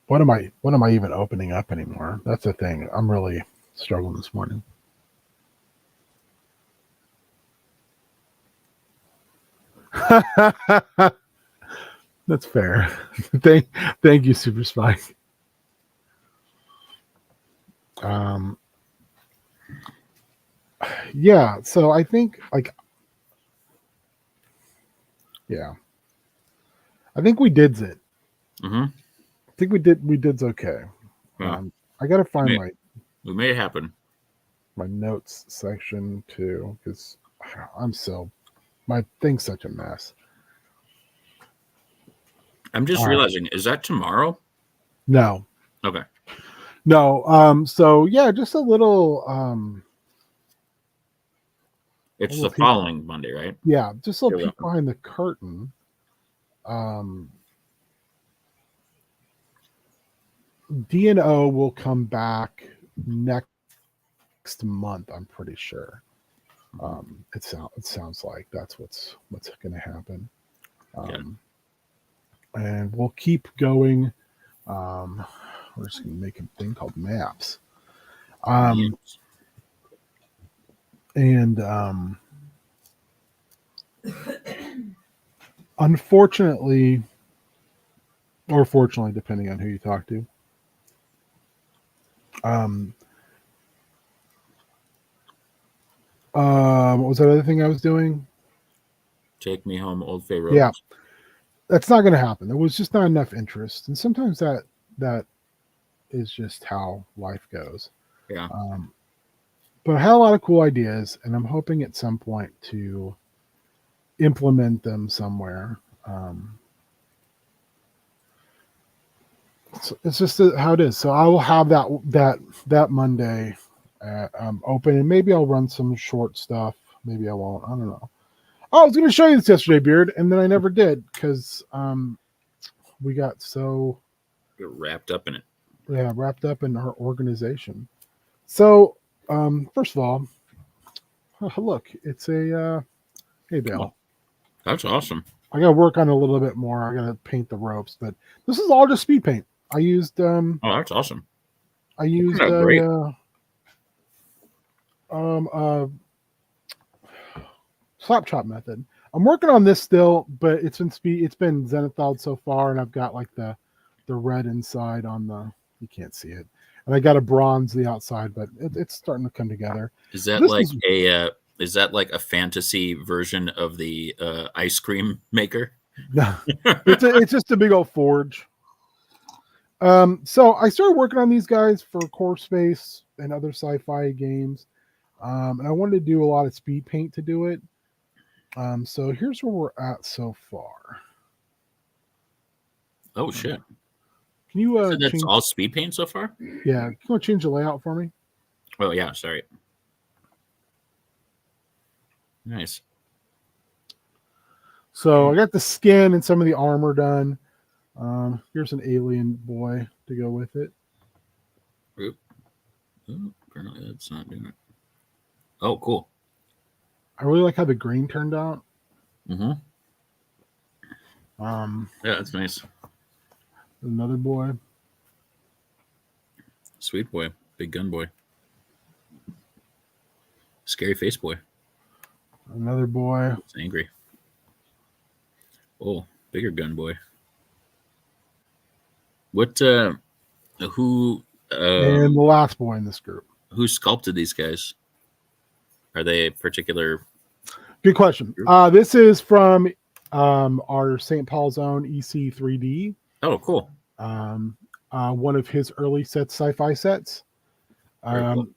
What am I even opening up anymore? That's the thing. I'm really struggling this morning. That's fair. Thank you, Super Spike. Yeah, so I think I think we did it. Mm-hmm. I think we did okay. Yeah. I gotta find We made it happen. my notes section too, because my thing's such a mess. I'm just realizing, is that tomorrow? No. Okay. No. So yeah, just a little It's little the peek- following Monday, right? yeah, just a little You're peek behind the curtain. D&O will come back next month, I'm pretty sure. It sounds like that's what's going to happen. And we'll keep going. We're just going to make a thing called maps. And unfortunately, or fortunately, depending on who you talk to, what was that other thing I was doing? Take Me Home, Old Pharaoh. Yeah, that's not going to happen. There was just not enough interest, and sometimes that is just how life goes. Yeah. But I had a lot of cool ideas, and I'm hoping at some point to implement them somewhere. It's just how it is. So I will have that Monday open, and maybe I'll run some short stuff. Maybe I won't. I don't know. Oh, I was going to show you this yesterday, Beard, and then I never did because we got so wrapped up in it. Yeah, wrapped up in our organization. So, first of all, look, it's a hey, Dale. That's awesome. I got to work on it a little bit more. I got to paint the ropes, but this is all just speed paint. I used Oh, that's awesome. I used great. slap chop method. I'm working on this still, but it's been zenithal so far, and I've got like the red inside on the, you can't see it, and I got a bronze the outside, but it's starting to come together. Is that is that like a fantasy version of the ice cream maker? No, it's just a big old forge. So I started working on these guys for Core Space and other sci-fi games, and I wanted to do a lot of speed paint to do it. So here's where we're at so far. Oh shit! Can you so that's all speed paint so far? Yeah, can you change the layout for me? Oh yeah, sorry. Nice. So I got the skin and some of the armor done. Here's an alien boy to go with it. Oop. Oh, apparently that's not doing it. Oh, cool. I really like how the green turned out. Mm-hmm. Yeah, that's nice. Another boy. Sweet boy. Big gun boy. Scary face boy. Another boy. It's angry. Oh, bigger gun boy. What who and the last boy in this group. Who sculpted these guys? Are they a particular? Good question. This is from our St. Paul's own EC3D. Oh, cool. One of his early sci-fi sets. Cool.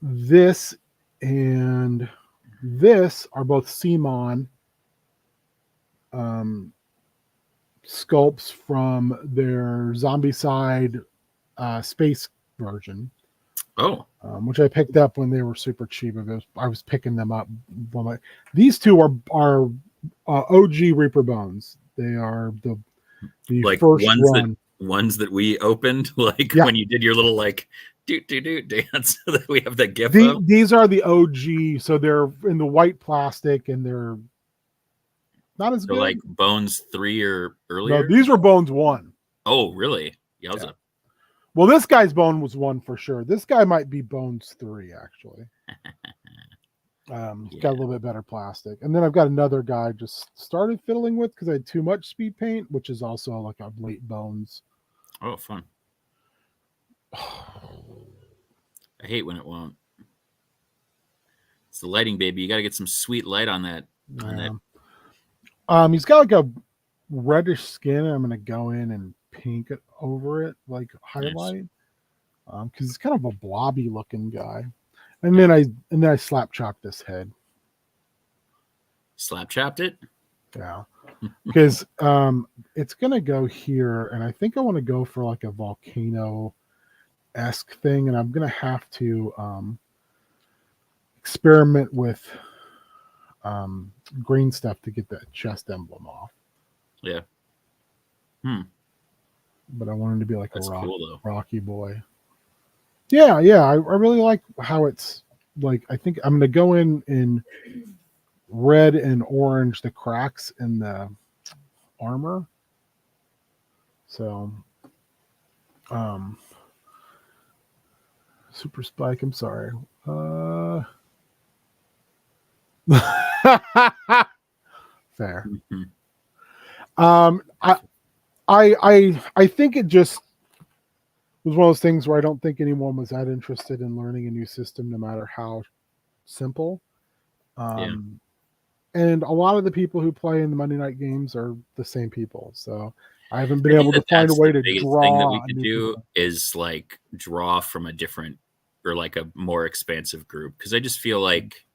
This and this are both CMON sculpts from their Zombicide space version. Oh, which I picked up when they were super cheap. I was picking them up. These two are OG Reaper Bones. They are the like first ones that we opened, like when you did your little like doot dance. So that we have that gif. These are the OG, so they're in the white plastic and they're not as good. Like Bones 3 or earlier. No, these were Bones 1. Oh, really? Yowza. Yeah. Well, this guy's bone was 1 for sure. This guy might be Bones 3, actually. Got a little bit better plastic. And then I've got another guy just started fiddling with because I had too much speed paint, which is also like a late Bones. Oh, fun. I hate when it won't. It's the lighting, baby. You got to get some sweet light on that. He's got like a reddish skin. I'm going to go in and pink it over it, like highlight, because it's kind of a blobby looking guy. And then I slap chopped this head. Slap chopped it? Yeah. Because it's gonna go here, and I think I want to go for like a volcano-esque thing, and I'm gonna have to experiment with green stuff to get that chest emblem off. Yeah. But I wanted to be like rocky boy. Yeah, I really like how it's like. I think I'm gonna go in red and orange, the cracks in the armor. So Super Spike, I'm sorry. Fair. Um, I think it just was one of those things where I don't think anyone was that interested in learning a new system, no matter how simple. Um, and a lot of the people who play in the Monday night games are the same people, so I haven't been I think able to that find a that's way the to biggest thing that we draw could new do people. is like draw from a different or like a more expansive group, because I just feel like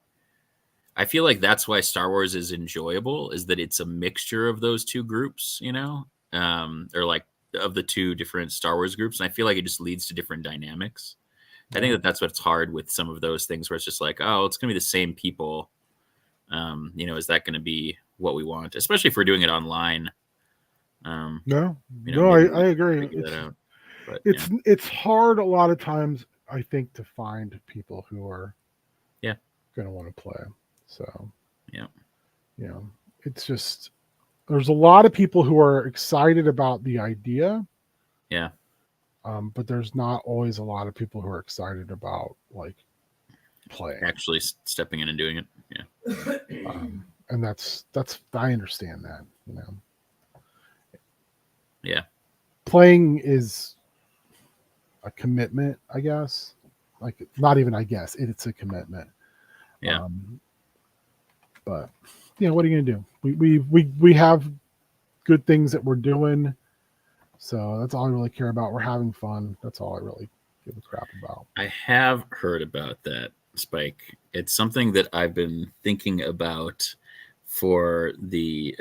that's why Star Wars is enjoyable, is that it's a mixture of those two groups, you know, or like of the two different Star Wars groups, and I feel like it just leads to different dynamics. I think that that's what's hard with some of those things, where it's just like, oh, it's gonna be the same people. You know, is that going to be what we want, especially if we're doing it online? No, You know, no, maybe I agree. figure that out. But It's hard a lot of times, I think, to find people who are yeah, going to want to play. So yeah, you know, it's just there's a lot of people who are excited about the idea, yeah. but there's not always a lot of people who are excited about like playing. Actually, stepping in and doing it. Yeah, And that's I understand that. You know, yeah, playing is a commitment, I guess. Like not even I guess it's a commitment. yeah. But you know, what are you gonna do? We have good things that we're doing, so that's all I really care about. We're having fun. That's all I really give a crap about. I have heard about that, Spike. It's something that I've been thinking about for the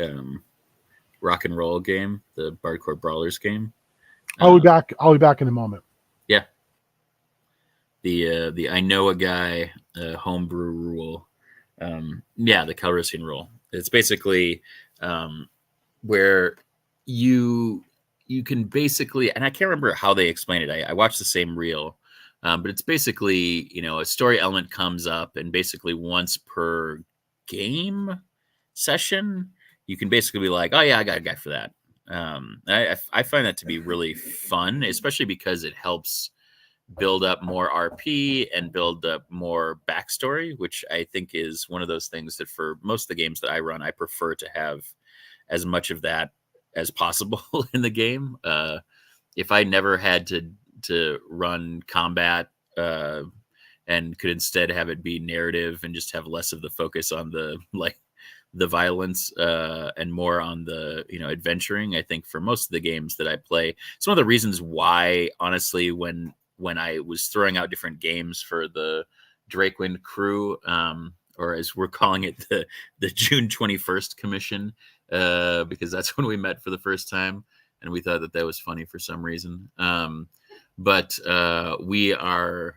rock and roll game, the Bardcore Brawlers game. I'll be back in a moment. Yeah. The I know a guy homebrew rule. Yeah, the Calrissian rule. It's basically where you can basically, and I can't remember how they explain it. I watched the same reel, but it's basically, you know, a story element comes up, and basically once per game session, you can basically be like, oh yeah, I got a guy for that. I find that to be really fun, especially because it helps build up more RP and build up more backstory, which I think is one of those things that for most of the games that I run, I prefer to have as much of that as possible in the game. If I never had to run combat and could instead have it be narrative and just have less of the focus on the violence and more on the, you know, adventuring, I think for most of the games that I play, it's one of the reasons why, honestly, when I was throwing out different games for the Drakewind crew, or as we're calling it, the June 21st Commission, because that's when we met for the first time, and we thought that was funny for some reason. But we are,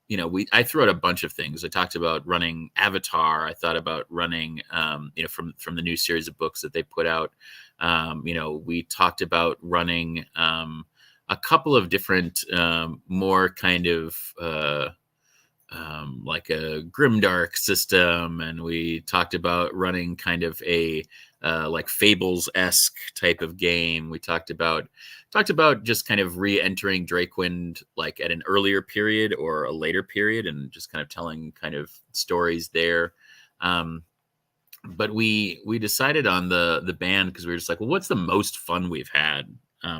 you know, I threw out a bunch of things. I talked about running Avatar. I thought about running, you know, from the new series of books that they put out. You know, we talked about running a couple of different, more kind of like a grimdark system, and we talked about running kind of a like Fables-esque type of game. We talked about just kind of re-entering Drakewind like at an earlier period or a later period, and just kind of telling kind of stories there. But we decided on the band because we were just like, well, what's the most fun we've had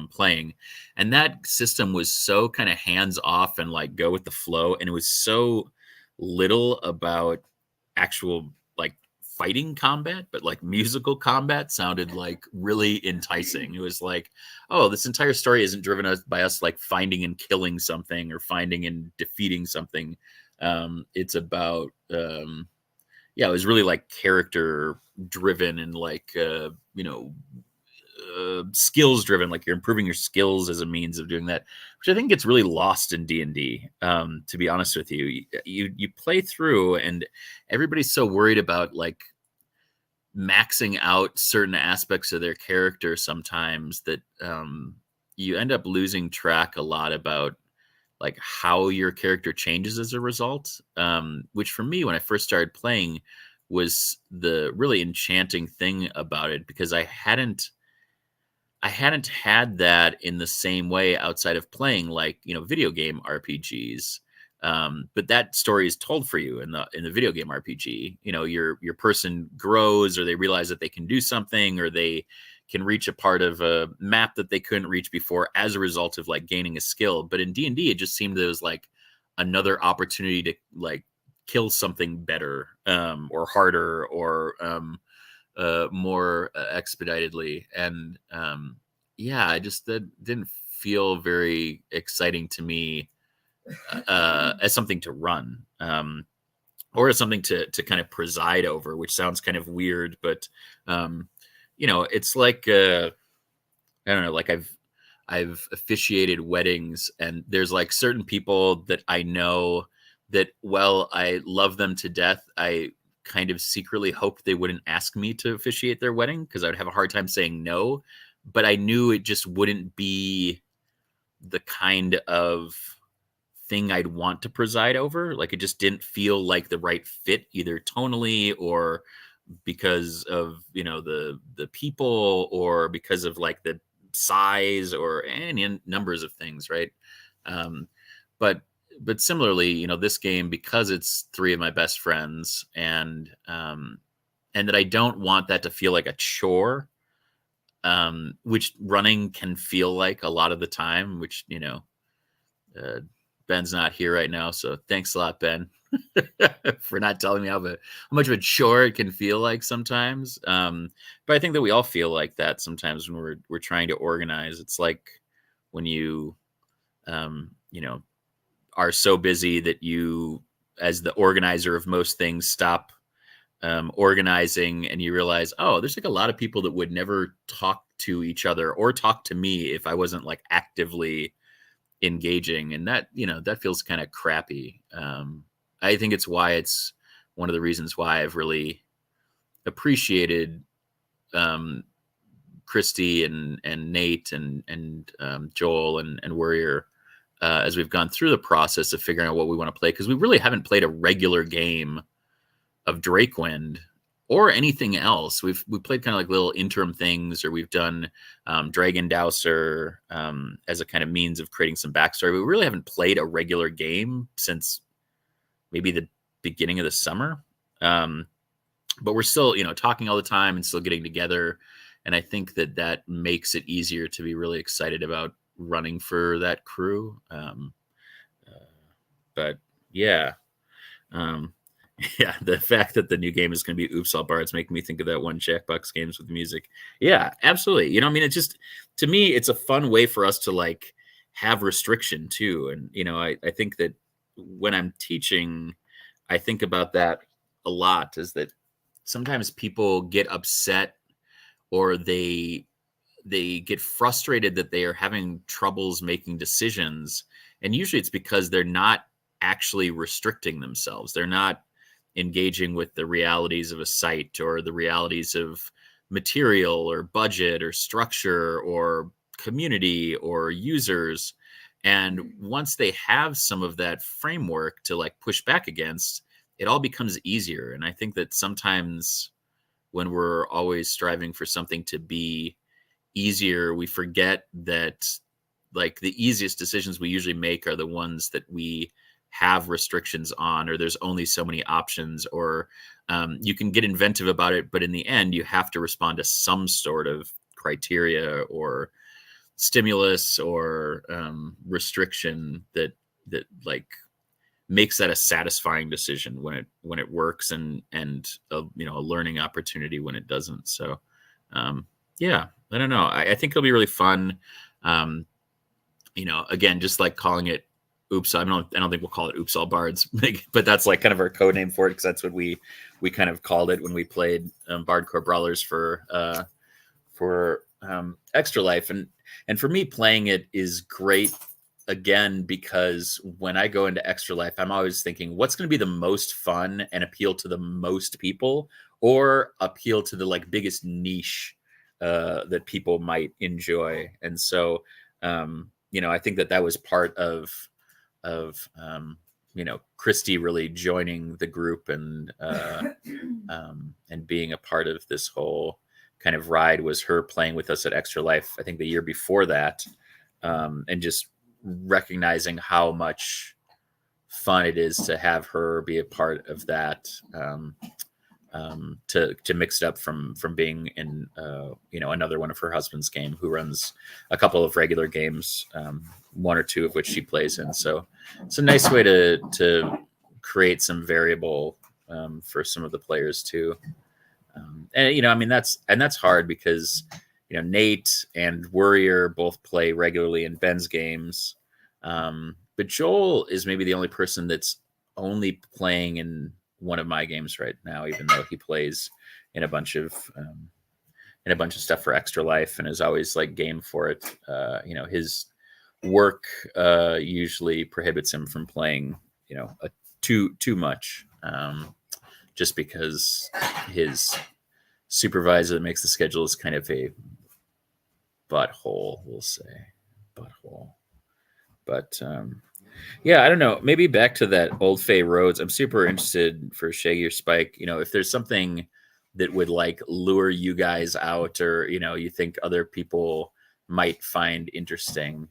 playing? And that system was so kind of hands off and like go with the flow, and it was so little about actual like fighting combat, but like musical combat sounded like really enticing. It was like, oh, this entire story isn't driven by us like finding and killing something or finding and defeating something. It's about yeah, it was really like character driven and like you know, skills driven, like you're improving your skills as a means of doing that, which I think gets really lost in D&D. To be honest with you, you play through and everybody's so worried about like maxing out certain aspects of their character sometimes that you end up losing track a lot about like how your character changes as a result, which for me when I first started playing was the really enchanting thing about it, because I hadn't had that in the same way outside of playing like, you know, video game RPGs. But that story is told for you in the video game RPG. You know, your person grows, or they realize that they can do something, or they can reach a part of a map that they couldn't reach before as a result of like gaining a skill. But in D&D, it just seemed there was like another opportunity to like kill something better, or harder, or more expeditedly. And yeah, that didn't feel very exciting to me as something to run, or as something to kind of preside over, which sounds kind of weird, but it's like I don't know, like I've officiated weddings, and there's like certain people that I know that, well, I love them to death, I kind of secretly hoped they wouldn't ask me to officiate their wedding because I would have a hard time saying no. But I knew it just wouldn't be the kind of thing I'd want to preside over. Like, it just didn't feel like the right fit, either tonally or because of, the people, or because of like the size, or any numbers of things. Right. But similarly, this game, because it's three of my best friends, and that I don't want that to feel like a chore, which running can feel like a lot of the time, which, Ben's not here right now. So thanks a lot, Ben, for not telling me how much of a chore it can feel like sometimes. But I think that we all feel like that sometimes when we're trying to organize. It's like when you, are so busy that you, as the organizer of most things, stop organizing, and you realize, oh, there's like a lot of people that would never talk to each other or talk to me if I wasn't like actively engaging. And that, that feels kind of crappy. I think it's one of the reasons why I've really appreciated Christy and Nate and Joel and Warrior as we've gone through the process of figuring out what we want to play, because we really haven't played a regular game of Drakewind or anything else. We played kind of like little interim things, or we've done Dragon Dowser as a kind of means of creating some backstory. We really haven't played a regular game since maybe the beginning of the summer. But we're still, talking all the time and still getting together. And I think that makes it easier to be really excited about running for that crew. But yeah. Yeah, the fact that the new game is going to be Oops All Bards making me think of that one Jackbox Games with music. Yeah, absolutely. It's just, to me, it's a fun way for us to like have restriction too. And, I think that when I'm teaching, I think about that a lot, is that sometimes people get upset, or they get frustrated that they are having troubles making decisions. And usually it's because they're not actually restricting themselves. They're not engaging with the realities of a site, or the realities of material, or budget, or structure, or community, or users. And once they have some of that framework to like push back against, it all becomes easier. And I think that sometimes when we're always striving for something to be easier, we forget that like the easiest decisions we usually make are the ones that we have restrictions on, or there's only so many options, or you can get inventive about it, but in the end you have to respond to some sort of criteria or stimulus or restriction that like makes that a satisfying decision when it works, and a learning opportunity when it doesn't. So yeah, I don't know. I think it'll be really fun. Again, just like calling it Oops. I don't think we'll call it Oops All Bards, but that's like kind of our code name for it, because that's what we kind of called it when we played Bardcore Brawlers for Extra Life. And for me, playing it is great, again, because when I go into Extra Life, I'm always thinking, what's going to be the most fun and appeal to the most people, or appeal to the like biggest niche that people might enjoy. And so, I think that was part of Christy really joining the group and being a part of this whole kind of ride, was her playing with us at Extra Life, I think the year before that, and just recognizing how much fun it is to have her be a part of that. to mix it up from being in another one of her husband's game, who runs a couple of regular games, one or two of which she plays in. So it's a nice way to create some variable for some of the players too. And that's hard because Nate and Worrier both play regularly in Ben's games, but Joel is maybe the only person that's only playing in one of my games right now, even though he plays in a bunch of stuff for Extra Life and is always like game for it. His work usually prohibits him from playing too much, just because his supervisor that makes the schedule is kind of a butthole, we'll say. But yeah, I don't know. Maybe back to that Old Fay Roads. I'm super interested for Shaggy or Spike. If there's something that would like lure you guys out, or you think other people might find interesting,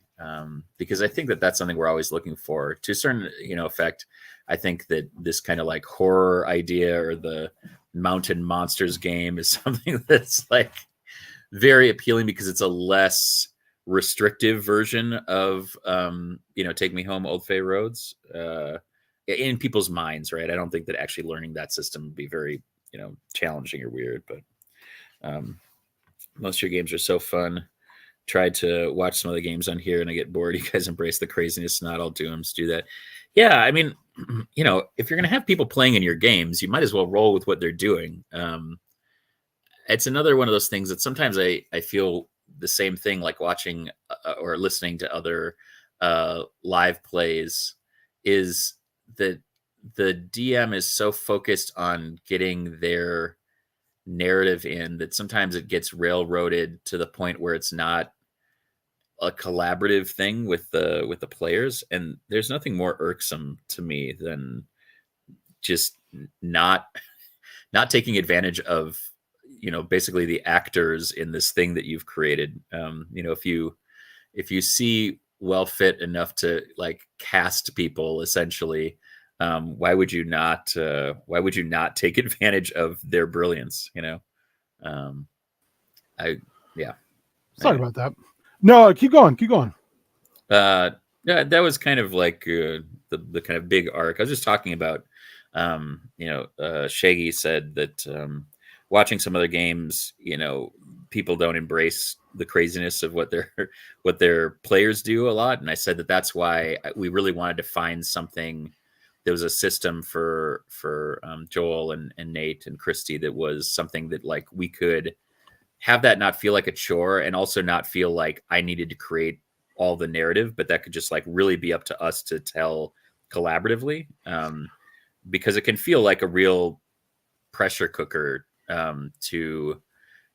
because I think that that's something we're always looking for. To a certain effect, I think that this kind of like horror idea or the Mountain Monsters game is something that's like very appealing because it's a less restrictive version of Take Me Home Old Fay Roads in people's minds, right? I don't think that actually learning that system would be very challenging or weird, but most of your games are so fun. Tried to watch some of the games on here and I get bored. You guys embrace the craziness, not all dooms do that. Yeah, I mean, if you're gonna have people playing in your games, you might as well roll with what they're doing. It's another one of those things that sometimes I feel the same thing, like watching or listening to other live plays, is that the DM is so focused on getting their narrative in that sometimes it gets railroaded to the point where it's not a collaborative thing with the players. And there's nothing more irksome to me than just not taking advantage of basically the actors in this thing that you've created. If you see well fit enough to like cast people, essentially, why would you not take advantage of their brilliance? Sorry about that. No, keep going. Yeah, that was kind of like the kind of big arc. I was just talking about, Shaggy said that watching some other games, people don't embrace the craziness of what their players do a lot. And I said that that's why we really wanted to find something. There was a system for Joel and Nate and Christy that was something that like we could have that not feel like a chore and also not feel like I needed to create all the narrative, but that could just like really be up to us to tell collaboratively, because it can feel like a real pressure cooker to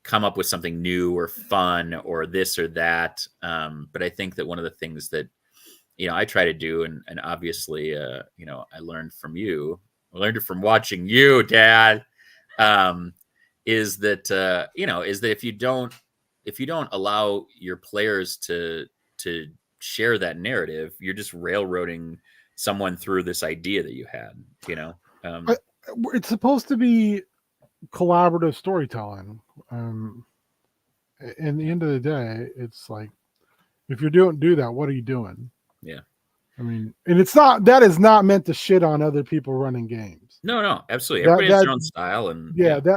come up with something new or fun or this or that. But I think that one of the things that I try to do, and obviously, I learned from you. I learned it from watching you, Dad. Is that if you don't allow your players to share that narrative, you're just railroading someone through this idea that you had. It's supposed to be collaborative storytelling. In the end of the day, it's like, if you don't do that, what are you doing? Yeah. I mean, and that is not meant to shit on other people running games. No, absolutely. Everybody has their own style, and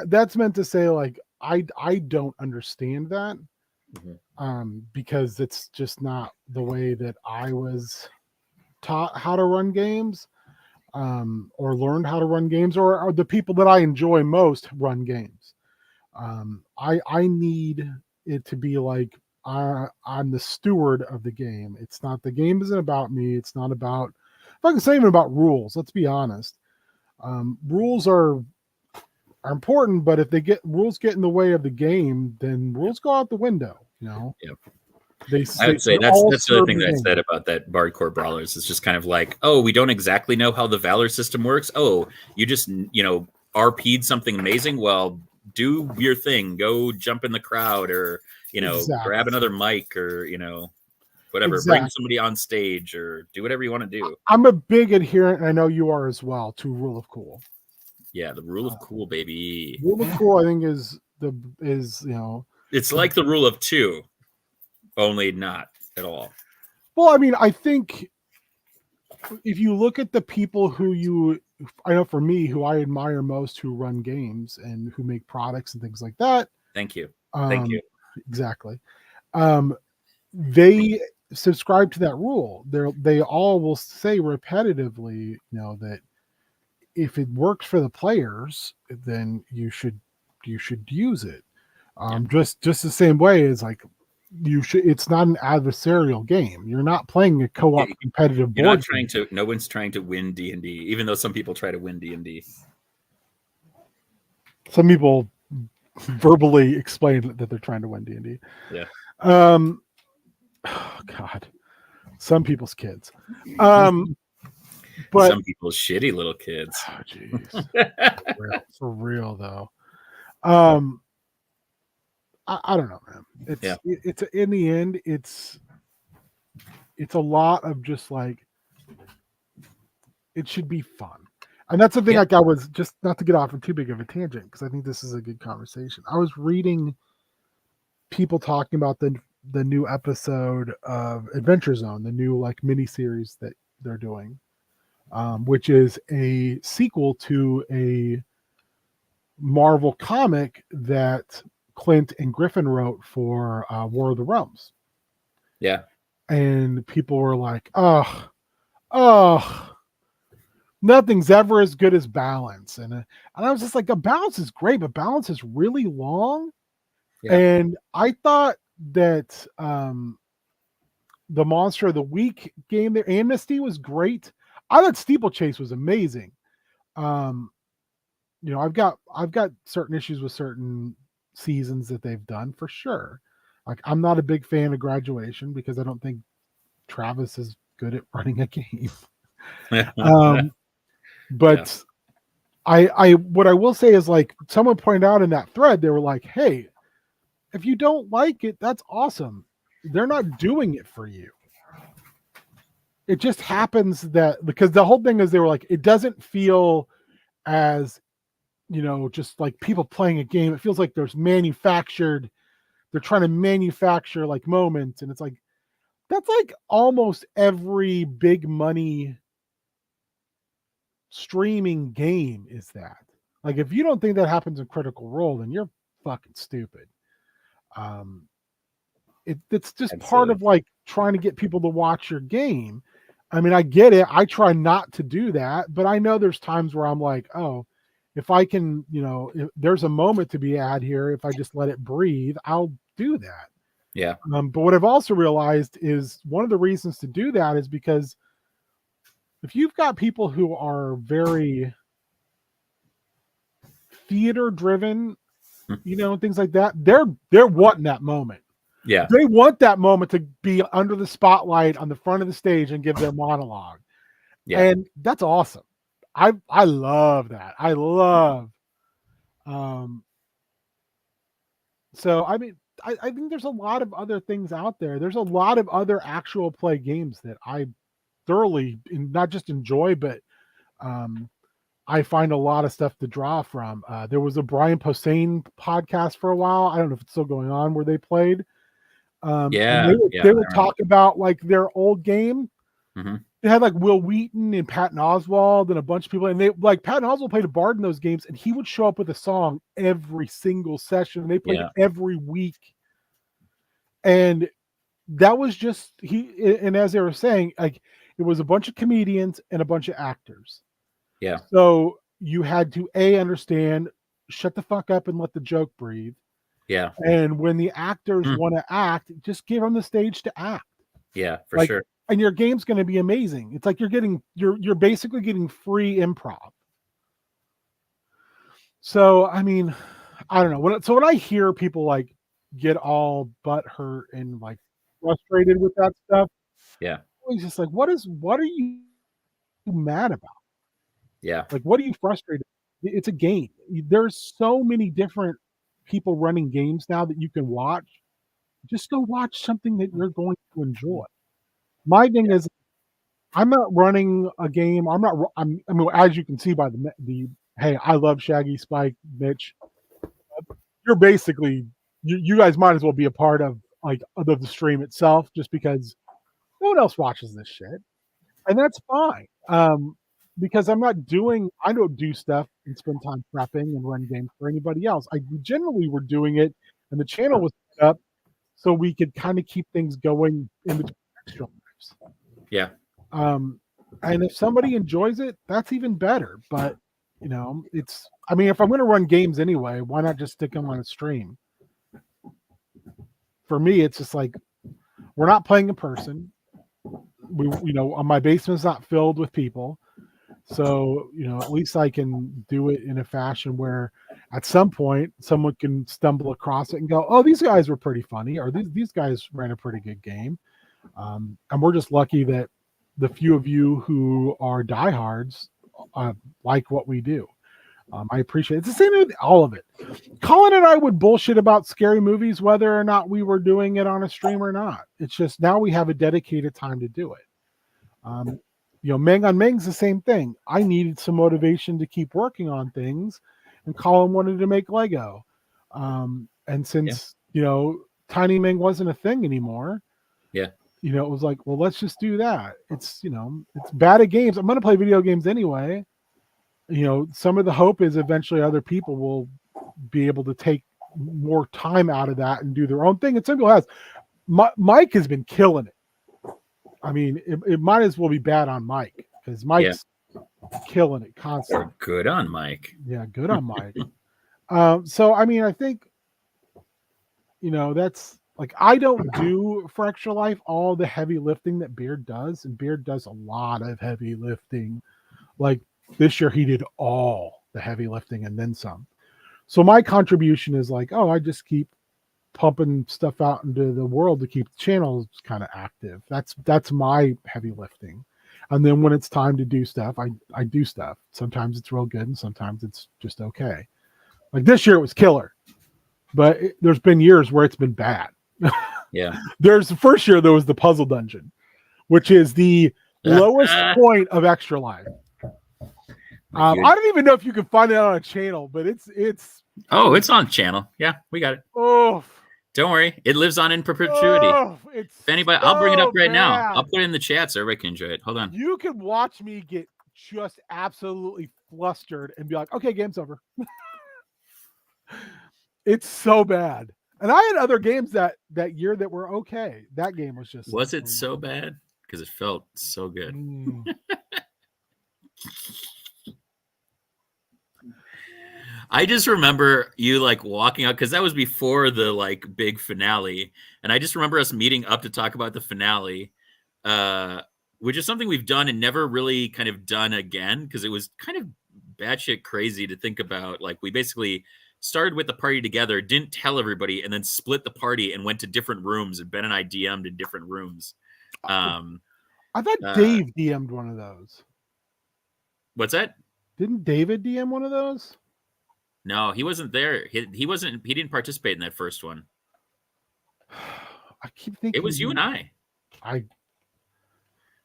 that's meant to say like, I don't understand that, because it's just not the way that I was taught how to run games, or learned how to run games, or the people that I enjoy most run games. I need it to be like, I'm the steward of the game. It's not, the game isn't about me. It's not about, if I can say, even about rules. Let's be honest. Rules are important, but if rules get in the way of the game, then rules go out the window. Yep. I would say that's the other thing that I said about that Bardcore Brawlers. It's just kind of like, oh, we don't exactly know how the Valor system works. Oh, you just RP'd something amazing. Well, do your thing. Go jump in the crowd, or grab another mic, or whatever. Exactly. Bring somebody on stage, or do whatever you want to do. I'm a big adherent, and I know you are as well, to Rule of Cool. Yeah, the rule of cool, baby. Rule of cool, I think, is It's like the rule of 2, only not at all. well, I mean, I think if you look at the people I know for me, who I admire most, who run games and who make products and things like that. Thank you. Thank you. Exactly. They subscribe to that rule. They all will say repetitively, that if it works for the players, then you should use it. Just the same way as like it's not an adversarial game. You're not playing a co-op competitive board. You're not trying to. No one's trying to win D&D, even though some people try to win D&D. Some people verbally explain that they're trying to win D&D. Yeah. Oh God. Some people's kids. But some people's shitty little kids. Oh, jeez. For real though. I don't know, man. It's in the end, it's a lot of just like, it should be fun. And that's the thing. Like, I was just, not to get off on too big of a tangent, because I think this is a good conversation. I was reading people talking about the new episode of Adventure Zone, the new like mini series that they're doing, which is a sequel to a Marvel comic that Clint and Griffin wrote for War of the Realms. Yeah. And people were like, oh, nothing's ever as good as Balance. And I was just like, the Balance is great, but Balance is really long. Yeah. And I thought that the Monster of the Week game there, Amnesty, was great. I thought Steeplechase was amazing. I've got certain issues with certain seasons that they've done, for sure. Like, I'm not a big fan of Graduation because I don't think Travis is good at running a game. But I what I will say is, like, someone pointed out in that thread, they were like, hey, if you don't like it, that's awesome. They're not doing it for you. It just happens that, because the whole thing is, they were like, it doesn't feel as, just like people playing a game. It feels like they're trying to manufacture like moments. And it's like, that's like almost every big money streaming game is that. Like, if you don't think that happens in Critical Role, then you're fucking stupid. It's just part of like trying to get people to watch your game. I mean, I get it. I try not to do that, but I know there's times where I'm like, oh, if I can, if there's a moment to be had here, if I just let it breathe, I'll do that. Yeah. But what I've also realized is one of the reasons to do that is because if you've got people who are very theater driven, things like that, they're wanting that moment. Yeah. They want that moment to be under the spotlight on the front of the stage and give their monologue. Yeah. And that's awesome. I love that. I love. So, I mean, I think there's a lot of other things out there. There's a lot of other actual play games that I thoroughly not just enjoy, but I find a lot of stuff to draw from. There was a Brian Posehn podcast for a while. I don't know if it's still going on, where they played. They would talk about like their old game. Mm-hmm. They had like Will Wheaton and Patton Oswalt and a bunch of people, and they like Patton Oswalt played a bard in those games, and he would show up with a song every single session. And they played it every week, and that was just and as they were saying, like, it was a bunch of comedians and a bunch of actors. Yeah. So you had to understand, shut the fuck up and let the joke breathe. Yeah. And when the actors want to act, just give them the stage to act. Yeah, for sure. And your game's going to be amazing. It's like you're basically getting free improv. So, I mean, I don't know. When I hear people like get all butthurt and like frustrated with that stuff, yeah, it's just like, what are you mad about? Yeah. Like, what are you frustrated? It's a game. There's so many different people running games now that you can watch. Just go watch something that you're going to enjoy. My thing is, I'm not running a game. I mean, as you can see by the hey, I love Shaggy, Spike, Mitch. You're basically you guys might as well be a part of like of the stream itself, just because no one else watches this shit, and that's fine. Because I don't do stuff and spend time prepping and run games for anybody else. I generally were doing it, and the channel was set up so we could kind of keep things going in between extra lives. Yeah. And if somebody enjoys it, that's even better. But I mean, if I'm going to run games anyway, why not just stick them on a stream? For me, it's just like we're not playing in person. My basement's not filled with people. So, at least I can do it in a fashion where at some point someone can stumble across it and go, oh, these guys were pretty funny, or these guys ran a pretty good game. And we're just lucky that the few of you who are diehards like what we do. I appreciate it. It's the same with all of it. Colin and I would bullshit about scary movies whether or not we were doing it on a stream or not. It's just now we have a dedicated time to do it. Meng on Meng's the same thing. I needed some motivation to keep working on things, and Colin wanted to make Lego. And since Tiny Meng wasn't a thing anymore, it was like, well, let's just do that. It's bad at games. I'm going to play video games anyway. Some of the hope is eventually other people will be able to take more time out of that and do their own thing. And Simple has. Mike has been killing it. I mean, it might as well be bad on Mike, because Mike's killing it constantly. Or good on Mike. Yeah, good on Mike. So, I mean, I think, that's like, I don't do for Extra Life all the heavy lifting that Beard does. And Beard does a lot of heavy lifting. Like this year, he did all the heavy lifting and then some. So my contribution is like, I just keep pumping stuff out into the world to keep the channels kind of active. That's my heavy lifting. And then when it's time to do stuff, I do stuff. Sometimes it's real good and sometimes it's just okay. Like this year it was killer, but there's been years where it's been bad. Yeah. There's the first year there was the puzzle dungeon, which is the lowest point of Extra Life. I don't even know if you can find it on a channel, but it's it's on channel. Yeah, we got it. Oh, don't worry, it lives on in perpetuity. If anybody, I'll bring it up right now. I'll put it in the chat so everybody can enjoy it. Hold on. You can watch me get just absolutely flustered and be like, okay, game's over. It's so bad. And I had other games that year that were okay. That game was just. Was it so bad? Because it felt so good. I just remember you like walking out, because that was before the like big finale, and I just remember us meeting up to talk about the finale, which is something we've done and never really kind of done again, because it was kind of batshit crazy to think about. Like we basically started with the party together, didn't tell everybody, and then split the party and went to different rooms. And Ben and I DM'd in different rooms. I thought Dave DM'd one of those. What's that? Didn't David DM one of those? No, he wasn't there. He wasn't. He didn't participate in that first one. I keep thinking it was you and I.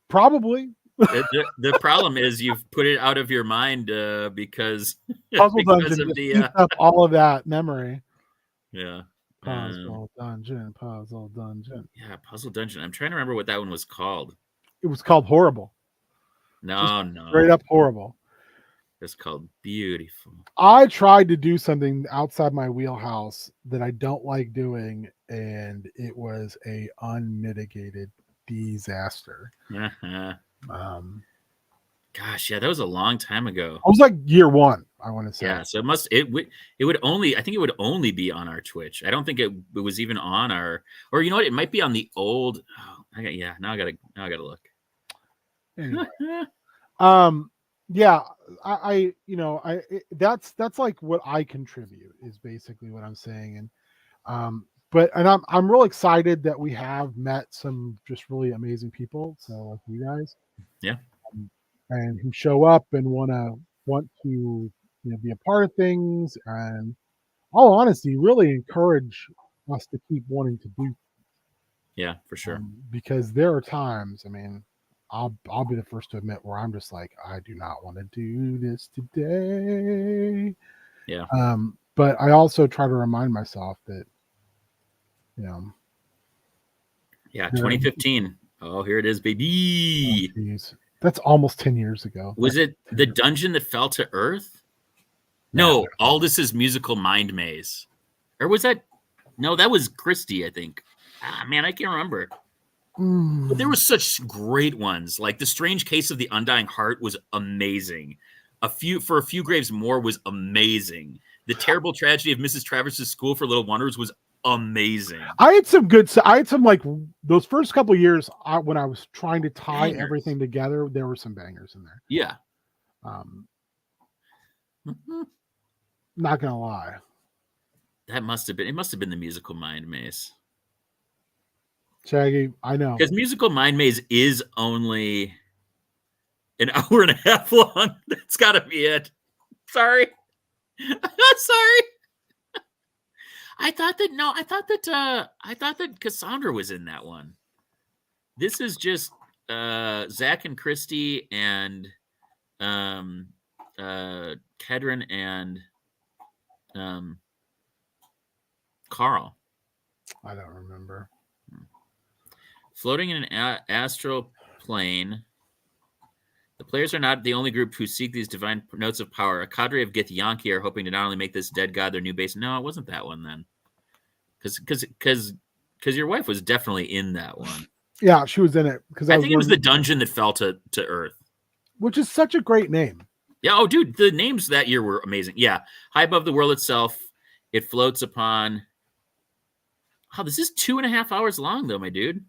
Probably. The problem is you've put it out of your mind because Puzzle Dungeon just up all of that memory. Yeah. Puzzle Dungeon. Yeah, Puzzle Dungeon. I'm trying to remember what that one was called. It was called Horrible. No. Straight up horrible. It's called Beautiful. I tried to do something outside my wheelhouse that I don't like doing, and it was a unmitigated disaster. Gosh, yeah, that was a long time ago. I was like year one, I want to say. Yeah, so it would only, I think it would only be on our Twitch. I don't think it was even on our, or you know what, it might be on the old. Now I gotta look. Anyway. Yeah, that's like what I contribute is basically what I'm saying. And I'm real excited that we have met some just really amazing people. So like you guys, yeah, and who show up and want to be a part of things, and all honesty, really encourage us to keep wanting to do. Yeah, for sure. Because there are times, I mean, I'll be the first to admit where I'm just like, I do not want to do this today. Yeah. But I also try to remind myself that, Yeah. 2015. Oh, here it is, baby. geez, that's almost 10 years ago. Was it the dungeon that fell to earth? No, Aldous' musical Mind Maze. Or was that? No, that was Christie, I think. Ah, man, I can't remember. But there were such great ones. Like The Strange Case of the Undying Heart was amazing. A Few Graves More was amazing. The Terrible Tragedy of Mrs. Travers's School for Little Wonders was amazing. I had some like those first couple of years when I was trying to tie everything together. There were some bangers in there. Yeah. Not gonna lie. It must have been the musical Mind Maze. Shaggy, I know. Because musical Mind Maze is only an hour and a half long. That's got to be it. Sorry. Sorry. I thought that Cassandra was in that one. This is just Zach and Christy and Kedron and Carl. I don't remember. Floating in an astral plane, the players are not the only group who seek these divine notes of power. A cadre of Githyanki are hoping to not only make this dead god their new base. No, it wasn't that one then. Because your wife was definitely in that one. Yeah, she was in it. Because I think it was the dungeon that fell to Earth. Which is such a great name. Yeah, oh, dude, the names that year were amazing. Yeah, high above the world itself, it floats upon... Oh, this is 2.5 hours long, though, my dude.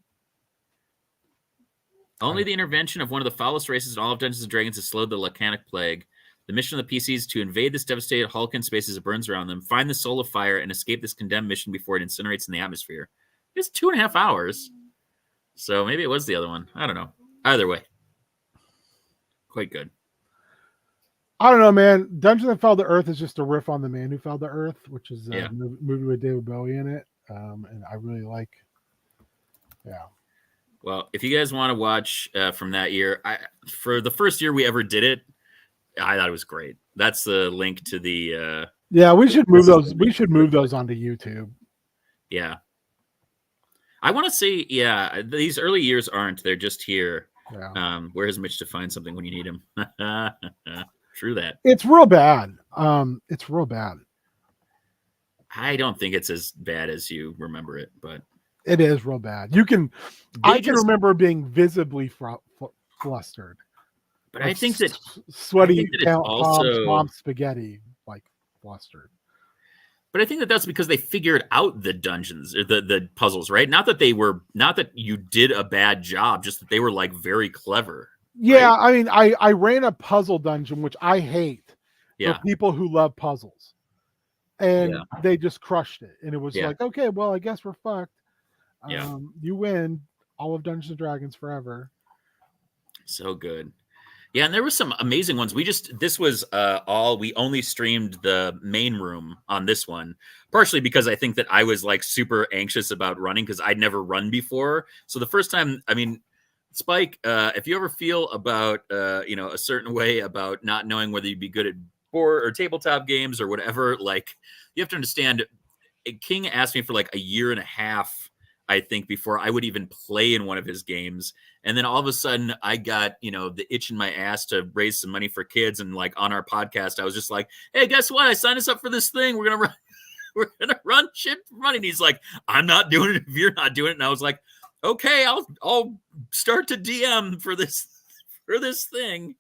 Only the intervention of one of the foulest races in all of Dungeons & Dragons has slowed the Lacanic Plague. The mission of the PCs is to invade this devastated Hulk space as it burns around them, find the soul of fire, and escape this condemned mission before it incinerates in the atmosphere. It's 2.5 hours. So maybe it was the other one. I don't know. Either way. Quite good. I don't know, man. Dungeon That Fell to Earth is just a riff on The Man Who Fell to Earth, which is a movie with David Bowie in it. And I really like, Well, if you guys want to watch from that year, for the first year we ever did it, I thought it was great. That's the link to the. We should move those. We should move those onto YouTube. Yeah. I want to say, these early years aren't. They're just here. Yeah. Where is Mitch to find something when you need him? True that. It's real bad. It's real bad. I don't think it's as bad as you remember it, but it is real bad. I can remember being visibly flustered. But I think that sweaty mom spaghetti like flustered. But I think that that's because they figured out the dungeons or the puzzles, right? Not that you did a bad job, just that they were like very clever. Yeah, right? I mean, I ran a puzzle dungeon, which I hate for people who love puzzles. And they just crushed it. And it was like, okay, well, I guess we're fucked. You win all of Dungeons and Dragons forever. So good. Yeah, and there were some amazing ones. This was we only streamed the main room on this one, partially because I think that I was like super anxious about running because I'd never run before. So the first time, I mean, Spike, if you ever feel about a certain way about not knowing whether you'd be good at board or tabletop games or whatever, like you have to understand, King asked me for like a year and a half, I think, before I would even play in one of his games. And then all of a sudden I got, the itch in my ass to raise some money for kids. And like on our podcast, I was just like, hey, guess what? I signed us up for this thing. We're going to run shit for money. And he's like, I'm not doing it if you're not doing it. And I was like, okay, I'll start to DM for this thing.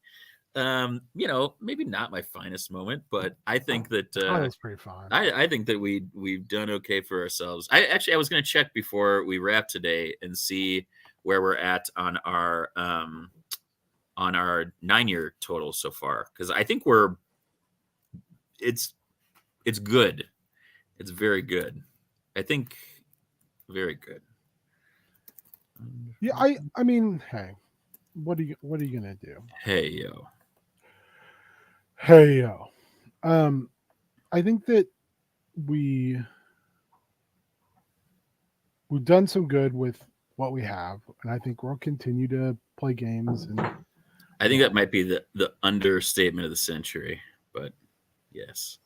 Maybe not my finest moment, but I think that that's pretty fun. I think that we've done okay for ourselves. I was going to check before we wrap today and see where we're at on our 9-year total so far, because I think it's good. It's very good. I think very good. Yeah, I mean, hey, what are you gonna do? Hey yo. I think that we've done some good with what we have, and I think we'll continue to play games. And I think that might be the understatement of the century, but yes.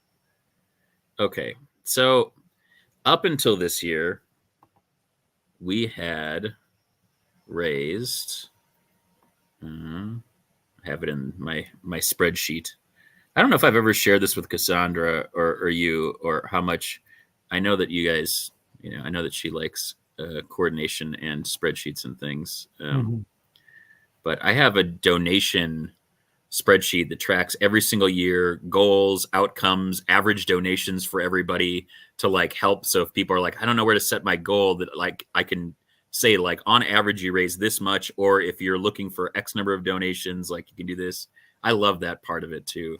Okay, so up until this year, we had raised. I have it in my spreadsheet. I don't know if I've ever shared this with Cassandra or you, or how much. I know that you guys, I know that she likes coordination and spreadsheets and things. But I have a donation spreadsheet that tracks every single year goals, outcomes, average donations for everybody to like help. So if people are like, I don't know where to set my goal, that like I can say like on average you raise this much, or if you're looking for X number of donations, like you can do this. I love that part of it too.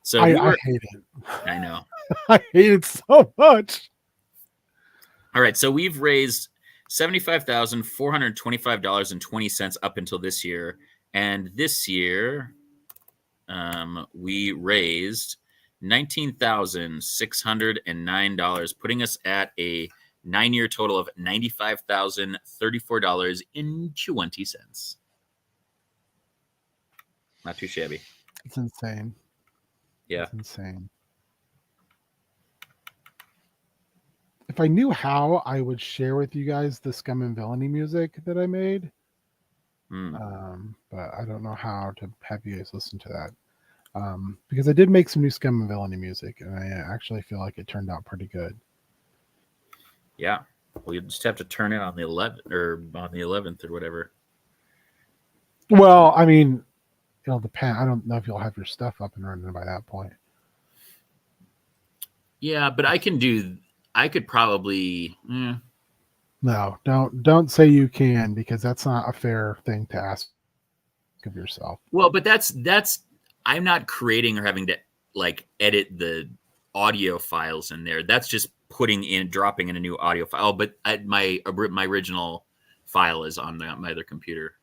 So I hate it. I know. I hate it so much. All right, so we've raised $75,425.20 up until this year, and this year we raised $19,609, putting us at a 9-year total of $95,034.20. Not too shabby. It's insane. Yeah. It's insane. If I knew how, I would share with you guys the Scum and Villainy music that I made. But I don't know how to have you guys listen to that. Because I did make some new Scum and Villainy music, and I actually feel like it turned out pretty good. Yeah. Well, you just have to turn it on the 11th or whatever. Well, I mean, it'll depend. I don't know if you'll have your stuff up and running by that point. Yeah, but I could probably. No, don't say you can, because that's not a fair thing to ask of yourself. Well, but that's I'm not creating or having to like edit the audio files in there. That's just dropping in a new audio file. But my original file is on my other computer.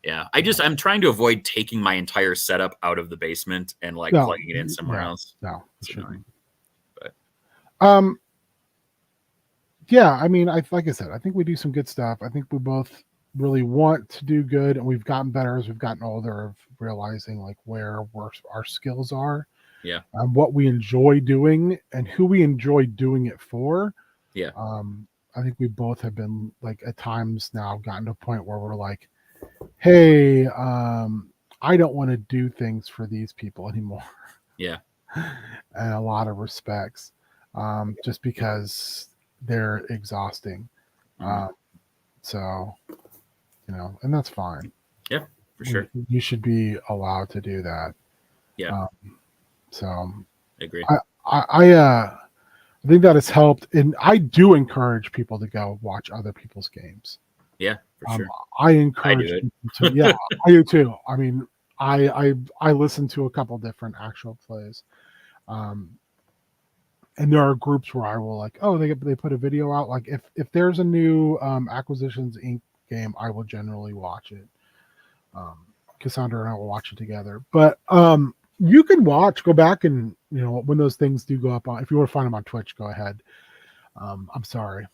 Yeah, I'm trying to avoid taking my entire setup out of the basement and like plugging it in somewhere else. No, it shouldn't. But yeah, I mean, like I said, I think we do some good stuff. I think we both really want to do good, and we've gotten better as we've gotten older of realizing like where our skills are. Yeah. What we enjoy doing and who we enjoy doing it for. Yeah. I think we both have been like at times now gotten to a point where we're like, hey, I don't want to do things for these people anymore. Yeah. And a lot of respects, just because they're exhausting. So, and that's fine. Yeah, for sure. You should be allowed to do that. Yeah. So I agree. I think that has helped, and I do encourage people to go watch other people's games. Yeah, for sure. I encourage people to. Yeah, I do too. I mean, I listen to a couple different actual plays, and there are groups where I will like, oh, they put a video out. Like if there's a new Acquisitions Inc. game, I will generally watch it. Cassandra and I will watch it together. But you can go back and when those things do go up on. If you want to find them on Twitch, go ahead. I'm sorry.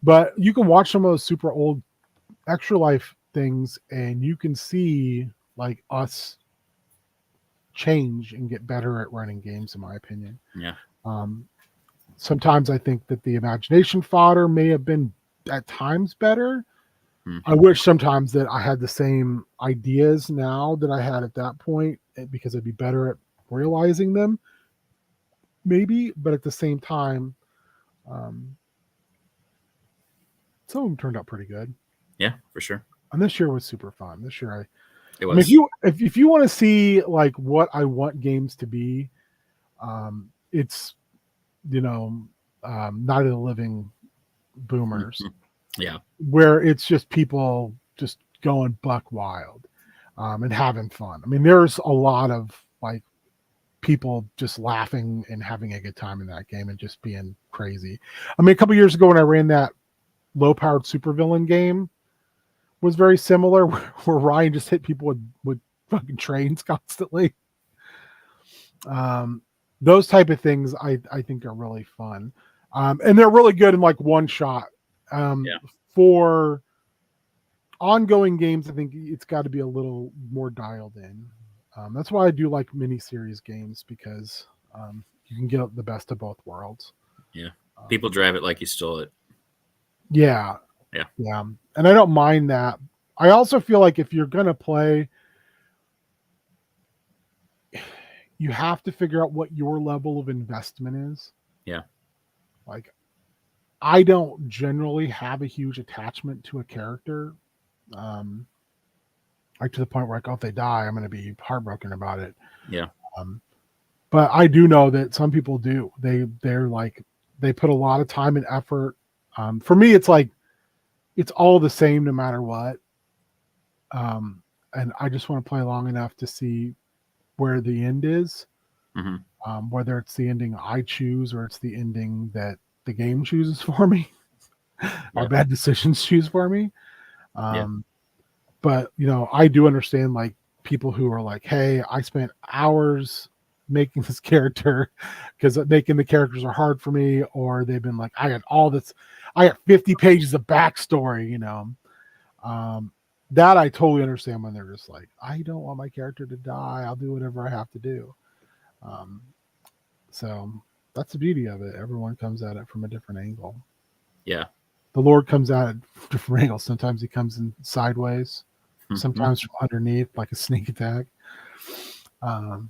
But you can watch some of those super old Extra Life things, and you can see like us change and get better at running games, in my opinion. Yeah. Sometimes I think that the imagination fodder may have been at times better. I wish sometimes that I had the same ideas now that I had at that point, because I'd be better at realizing them. Maybe, but at the same time, some of them turned out pretty good. Yeah, for sure. And this year was super fun. This year, it was. I mean, if you want to see like what I want games to be, it's Night of the Living Boomers. Yeah, where it's just people just going buck wild and having fun. I mean, there's a lot of like people just laughing and having a good time in that game and just being crazy. I mean, a couple years ago when I ran that low-powered supervillain game was very similar, where Ryan just hit people with fucking trains constantly. Those type of things I think are really fun. And they're really good in like one shot. for ongoing games, I think it's got to be a little more dialed in. That's why I do like miniseries games, because you can get the best of both worlds. Yeah. People drive it like you stole it. Yeah. Yeah. Yeah. And I don't mind that. I also feel like if you're going to play, you have to figure out what your level of investment is. Yeah. Like, I don't generally have a huge attachment to a character. Like to the point where, like, oh, if they die, I'm going to be heartbroken about it. Yeah. But I do know that some people do. They're like, they put a lot of time and effort. For me, it's like, it's all the same no matter what. And I just want to play long enough to see where the end is. Mm-hmm. Whether it's the ending I choose or it's the ending that the game chooses for me, or bad decisions choose for me. But I do understand, like, people who are like, hey, I spent hours making this character because making the characters are hard for me, or they've been like, I got 50 pages of backstory, that I totally understand, when they're just like, I don't want my character to die. I'll do whatever I have to do. So that's the beauty of it. Everyone comes at it from a different angle. Yeah. The Lord comes at it from different angles. Sometimes he comes in sideways, sometimes from underneath, like a sneak attack.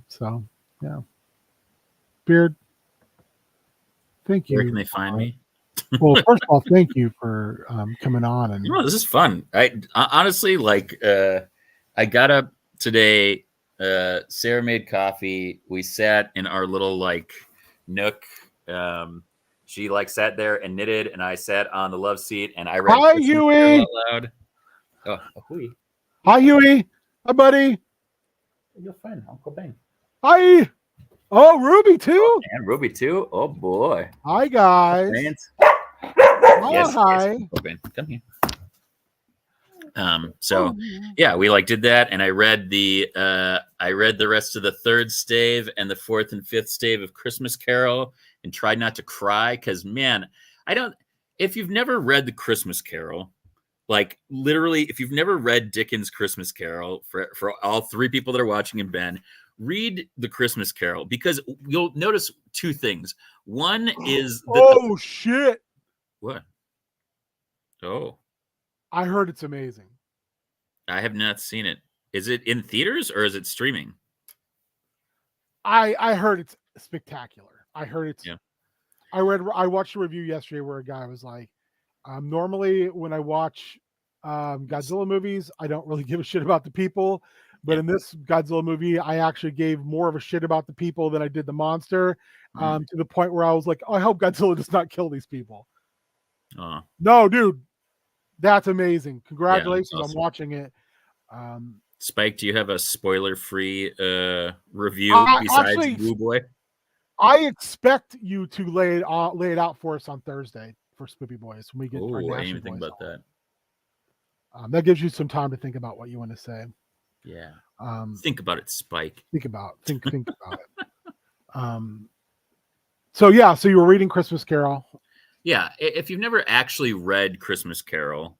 So yeah. Beard, thank you. Where can they find me? Well, first of all, thank you for coming on. And This is fun. I honestly, like, I got up today. Sarah made coffee. We sat in our little, like, nook. She, like, sat there and knitted, and I sat on the love seat, and I read Hi, Huey. out loud. Oh, Huey. Hi, Huey. Hi, buddy. You're fine, Uncle Ben. Hi. Oh, Ruby too. And Ruby too. Oh boy. Hi, guys. Yes, hi. Yes. Ben, come here. So yeah, we did that, and I read the rest of the third stave and the fourth and fifth stave of Christmas Carol, and tried not to cry, because, man, if you've never read the Christmas Carol, like, literally, if you've never read Dickens' Christmas Carol, for all three people that are watching, and Ben, read the Christmas Carol, because you'll notice two things. One is shit. What? Oh, I heard it's amazing. I have not seen it. Is it in theaters or is it streaming? I heard it's spectacular. I heard it's. Yeah. I watched a review yesterday where a guy was like, normally when I watch Godzilla movies, I don't really give a shit about the people. But in this Godzilla movie, I actually gave more of a shit about the people than I did the monster, to the point where I was like, oh, I hope Godzilla does not kill these people. No, dude, that's amazing. Congratulations. Yeah, awesome. I'm watching it. Spike, do you have a spoiler-free review besides Blue Boy? I expect you to lay it out for us on Thursday for Spoopy Boys when we get. Oh, I didn't even think about that. That gives you some time to think about what you want to say. Yeah. Think about it, Spike. Think about it. So you were reading Christmas Carol. Yeah. If you've never actually read Christmas Carol,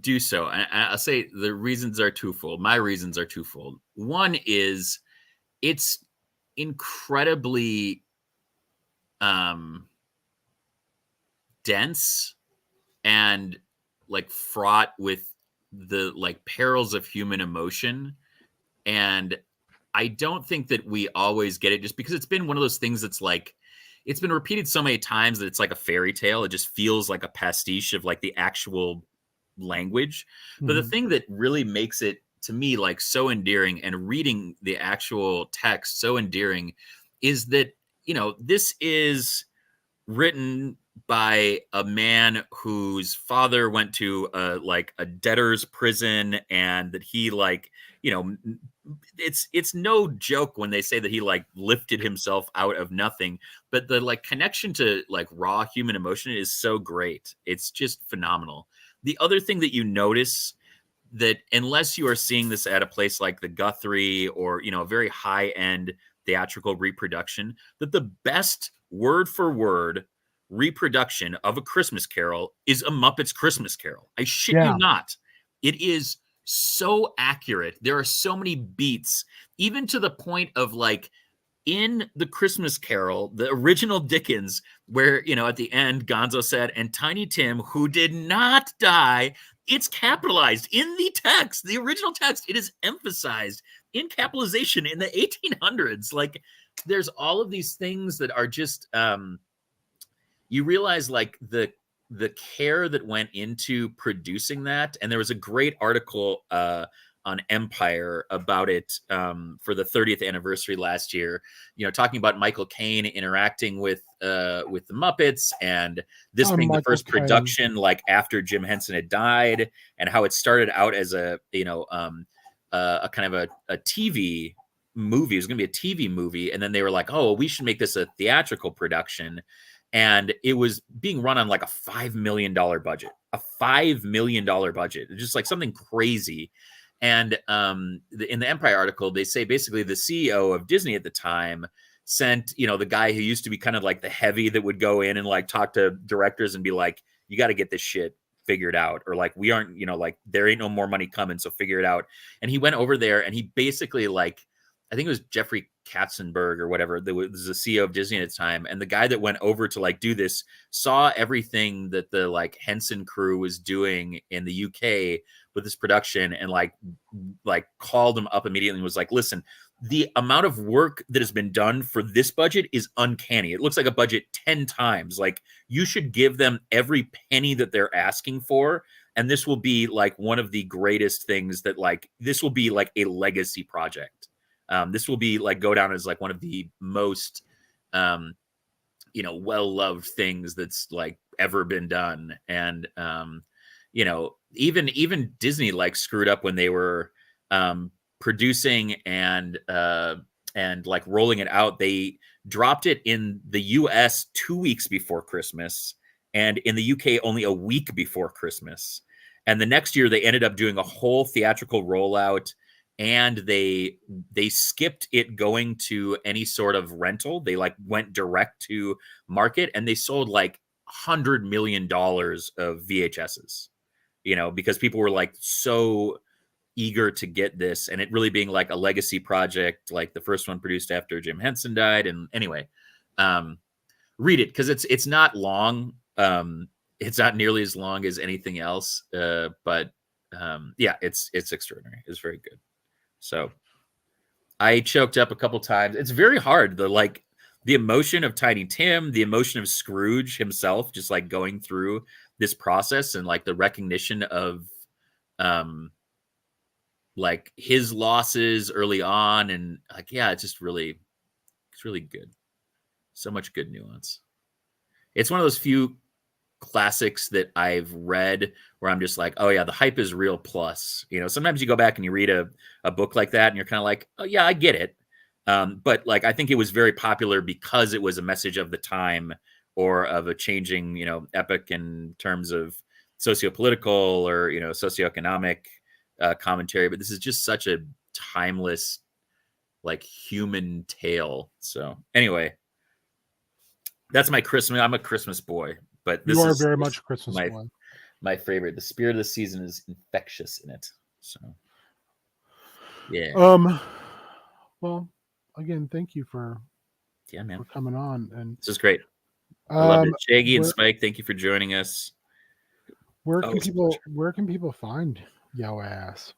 do so. I'll say the reasons are twofold. My reasons are twofold. One is it's incredibly dense and, like, fraught with the, like, perils of human emotion, and I don't think that we always get it, just because it's been one of those things that's, like, it's been repeated so many times that it's like a fairy tale. It just feels like a pastiche of, like, the actual language. But the thing that really makes it, to me, like, so endearing, and reading the actual text so endearing, is that, this is written by a man whose father went to a debtor's prison, and that he, like, it's no joke when they say that he, like, lifted himself out of nothing, but the, like, connection to, like, raw human emotion is so great. It's just phenomenal. The other thing that you notice, that unless you are seeing this at a place like the Guthrie or, a very high end theatrical reproduction, that the best word for word reproduction of A Christmas Carol is A Muppets Christmas Carol. I shit Yeah. you not. It is so accurate. There are so many beats, even to the point of like in The Christmas Carol, the original Dickens, where, you know, at the end, Gonzo said, and Tiny Tim, who did not die, it's capitalized in the text, the original text. It is emphasized in capitalization in the 1800s. Like, there's all of these things that are just, you realize like the care that went into producing that. And there was a great article on Empire about it for the 30th anniversary last year, you know, talking about Michael Caine interacting with the Muppets, and this being the Michael first Caine. production like after Jim Henson had died, and how it started out as a, you know, a kind of a TV movie. It was going to be a TV movie, and then they were like, oh, we should make this a theatrical production. And it was being run on like a $5 million budget, $5 million budget, just like something crazy. And in the Empire article, they say basically the CEO of Disney at the time sent, you know, the guy who used to be kind of like the heavy that would go in and like talk to directors and be like, you got to get this shit figured out, or like, we aren't, you know, like there ain't no more money coming, so figure it out. And he went over there and he basically like, I think it was Jeffrey Katzenberg or whatever, that was the CEO of Disney at the time. And the guy that went over to like do this saw everything that the like Henson crew was doing in the UK with this production, and like called him up immediately and was like, listen, the amount of work that has been done for this budget is uncanny. It looks like a budget 10 times. Like, you should give them every penny that they're asking for. And this will be like one of the greatest things that like, this will be like a legacy project. This will be like go down as like one of the most, you know, well-loved things that's like ever been done. And, you know, even Disney like screwed up when they were producing and like rolling it out. They dropped it in the US 2 weeks before Christmas, and in the UK only a week before Christmas. And the next year they ended up doing a whole theatrical rollout, and they skipped it going to any sort of rental. They like went direct to market, and they sold like $100 million of VHSs, you know, because people were like so eager to get this, and it really being like a legacy project, like the first one produced after Jim Henson died. And anyway, read it, because it's not long. It's not nearly as long as anything else, but yeah, it's extraordinary. It's very good. So I choked up a couple times. It's very hard. The emotion of Tiny Tim, the emotion of Scrooge himself, just like going through this process, and like the recognition of like his losses early on, and like, yeah, it's really good. So much good nuance. It's one of those few classics that I've read where I'm just like, oh yeah, the hype is real. Plus, you know, sometimes you go back and you read a book like that and you're kind of like, oh yeah, I get it. But like, I think it was very popular because it was a message of the time, or of a changing, you know, epoch in terms of socio-political or, you know, socioeconomic commentary. But this is just such a timeless, like, human tale. So anyway, that's my Christmas. I'm a Christmas boy. But this is very much Christmas boy. My favorite. The spirit of the season is infectious in it. So, yeah. Well, again, thank you for coming on. And this is great. I love it. Shaggy and Spike, thank you for joining us. Where can people find Yo Ass?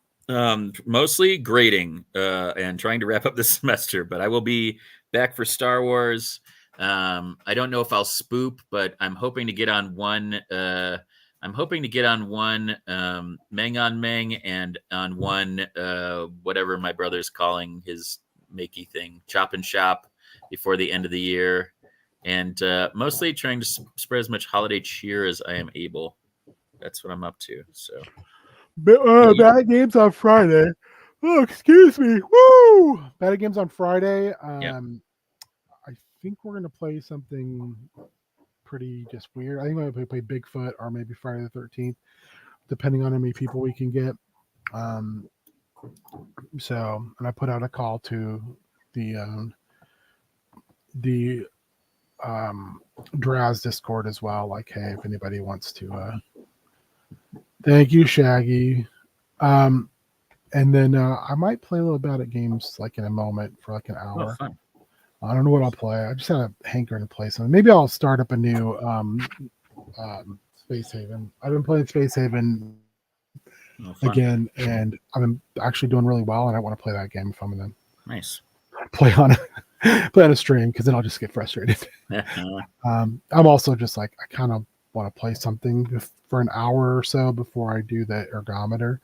Mostly grading and trying to wrap up the semester, but I will be back for Star Wars. I don't know if I'll spoop, but I'm hoping to get on one. Meng on Meng, and on one whatever my brother's calling his makey thing, Chop and Shop, before the end of the year, and mostly trying to spread as much holiday cheer as I am able. That's what I'm up to. So, Bad Games on Friday. Oh, excuse me. Woo! Bad Games on Friday. I think we're going to play something pretty just weird. I think we're going to play Bigfoot, or maybe Friday the 13th, depending on how many people we can get. So, and I put out a call to the Draz Discord as well. Like, hey, if anybody wants to, thank you, Shaggy. And then I might play a little bit at games like in a moment for like an Oh, hour. fun. I don't know what I'll play. I just had a hankering to play something. Maybe I'll start up a new Space Haven. I've been playing Space Haven Oh, fun. again, and I'm actually doing really well. And I want to play that game if I'm going Nice. to play on a stream, because then I'll just get frustrated. I'm also just like, I kind of want to play something for an hour or so before I do the ergometer.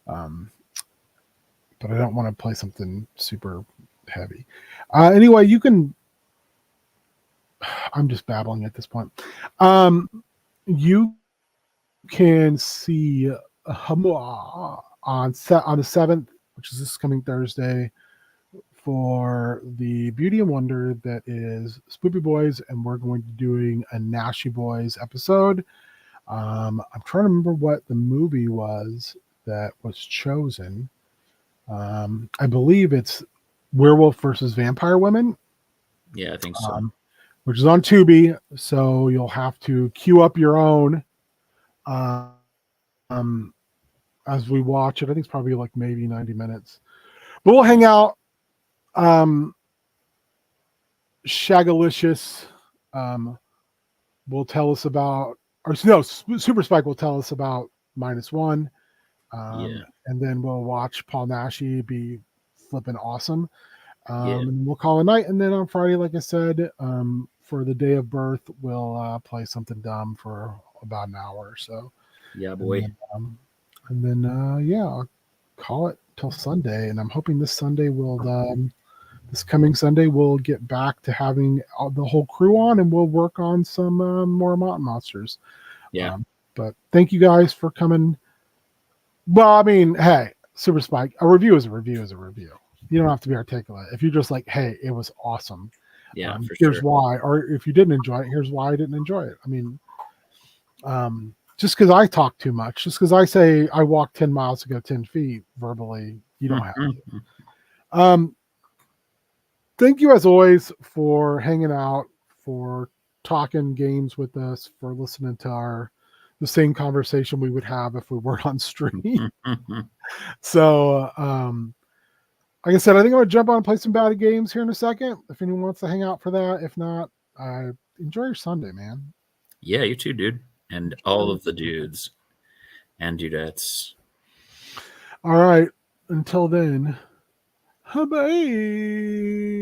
But I don't want to play something super heavy. Anyway, you can. I'm just babbling at this point. You can see on the 7th, which is this coming Thursday, for the Beauty and Wonder that is Spoopy Boys, and we're going to be doing a Nashi Boys episode. I'm trying to remember what the movie was that was chosen. I believe it's Werewolf versus Vampire Women, Yeah, I think so. which is on Tubi. So you'll have to queue up your own as we watch it. I think it's probably like maybe 90 minutes. But we'll hang out. Shagalicious will tell us about, or no, Super Spike will tell us about -1. And then we'll watch Paul Nashi be flipping awesome. And we'll call it a night. And then on Friday, like I said, for the day of birth, we'll play something dumb for about an hour or so. Yeah, boy. And then I'll call it till Sunday. And I'm hoping this Sunday this coming Sunday, we'll get back to having the whole crew on, and we'll work on some more Mountain Monsters. Yeah. But thank you guys for coming. Well, I mean, hey, Super Spike, a review is a review is a review. You don't have to be articulate. If you're just like, hey, it was awesome. Yeah, for here's sure. why. Or if you didn't enjoy it, here's why I didn't enjoy it. I mean, just because I talk too much, just because I say I walked 10 miles to go 10 feet verbally, you don't have to. Thank you as always for hanging out, for talking games with us, for listening to the same conversation we would have if we weren't on stream. So, like I said, I think I'm gonna jump on and play some battle games here in a second. If anyone wants to hang out for that, if not, enjoy your Sunday, man. Yeah, you too, dude, and all of the dudes and dudettes. All right. Until then, bye.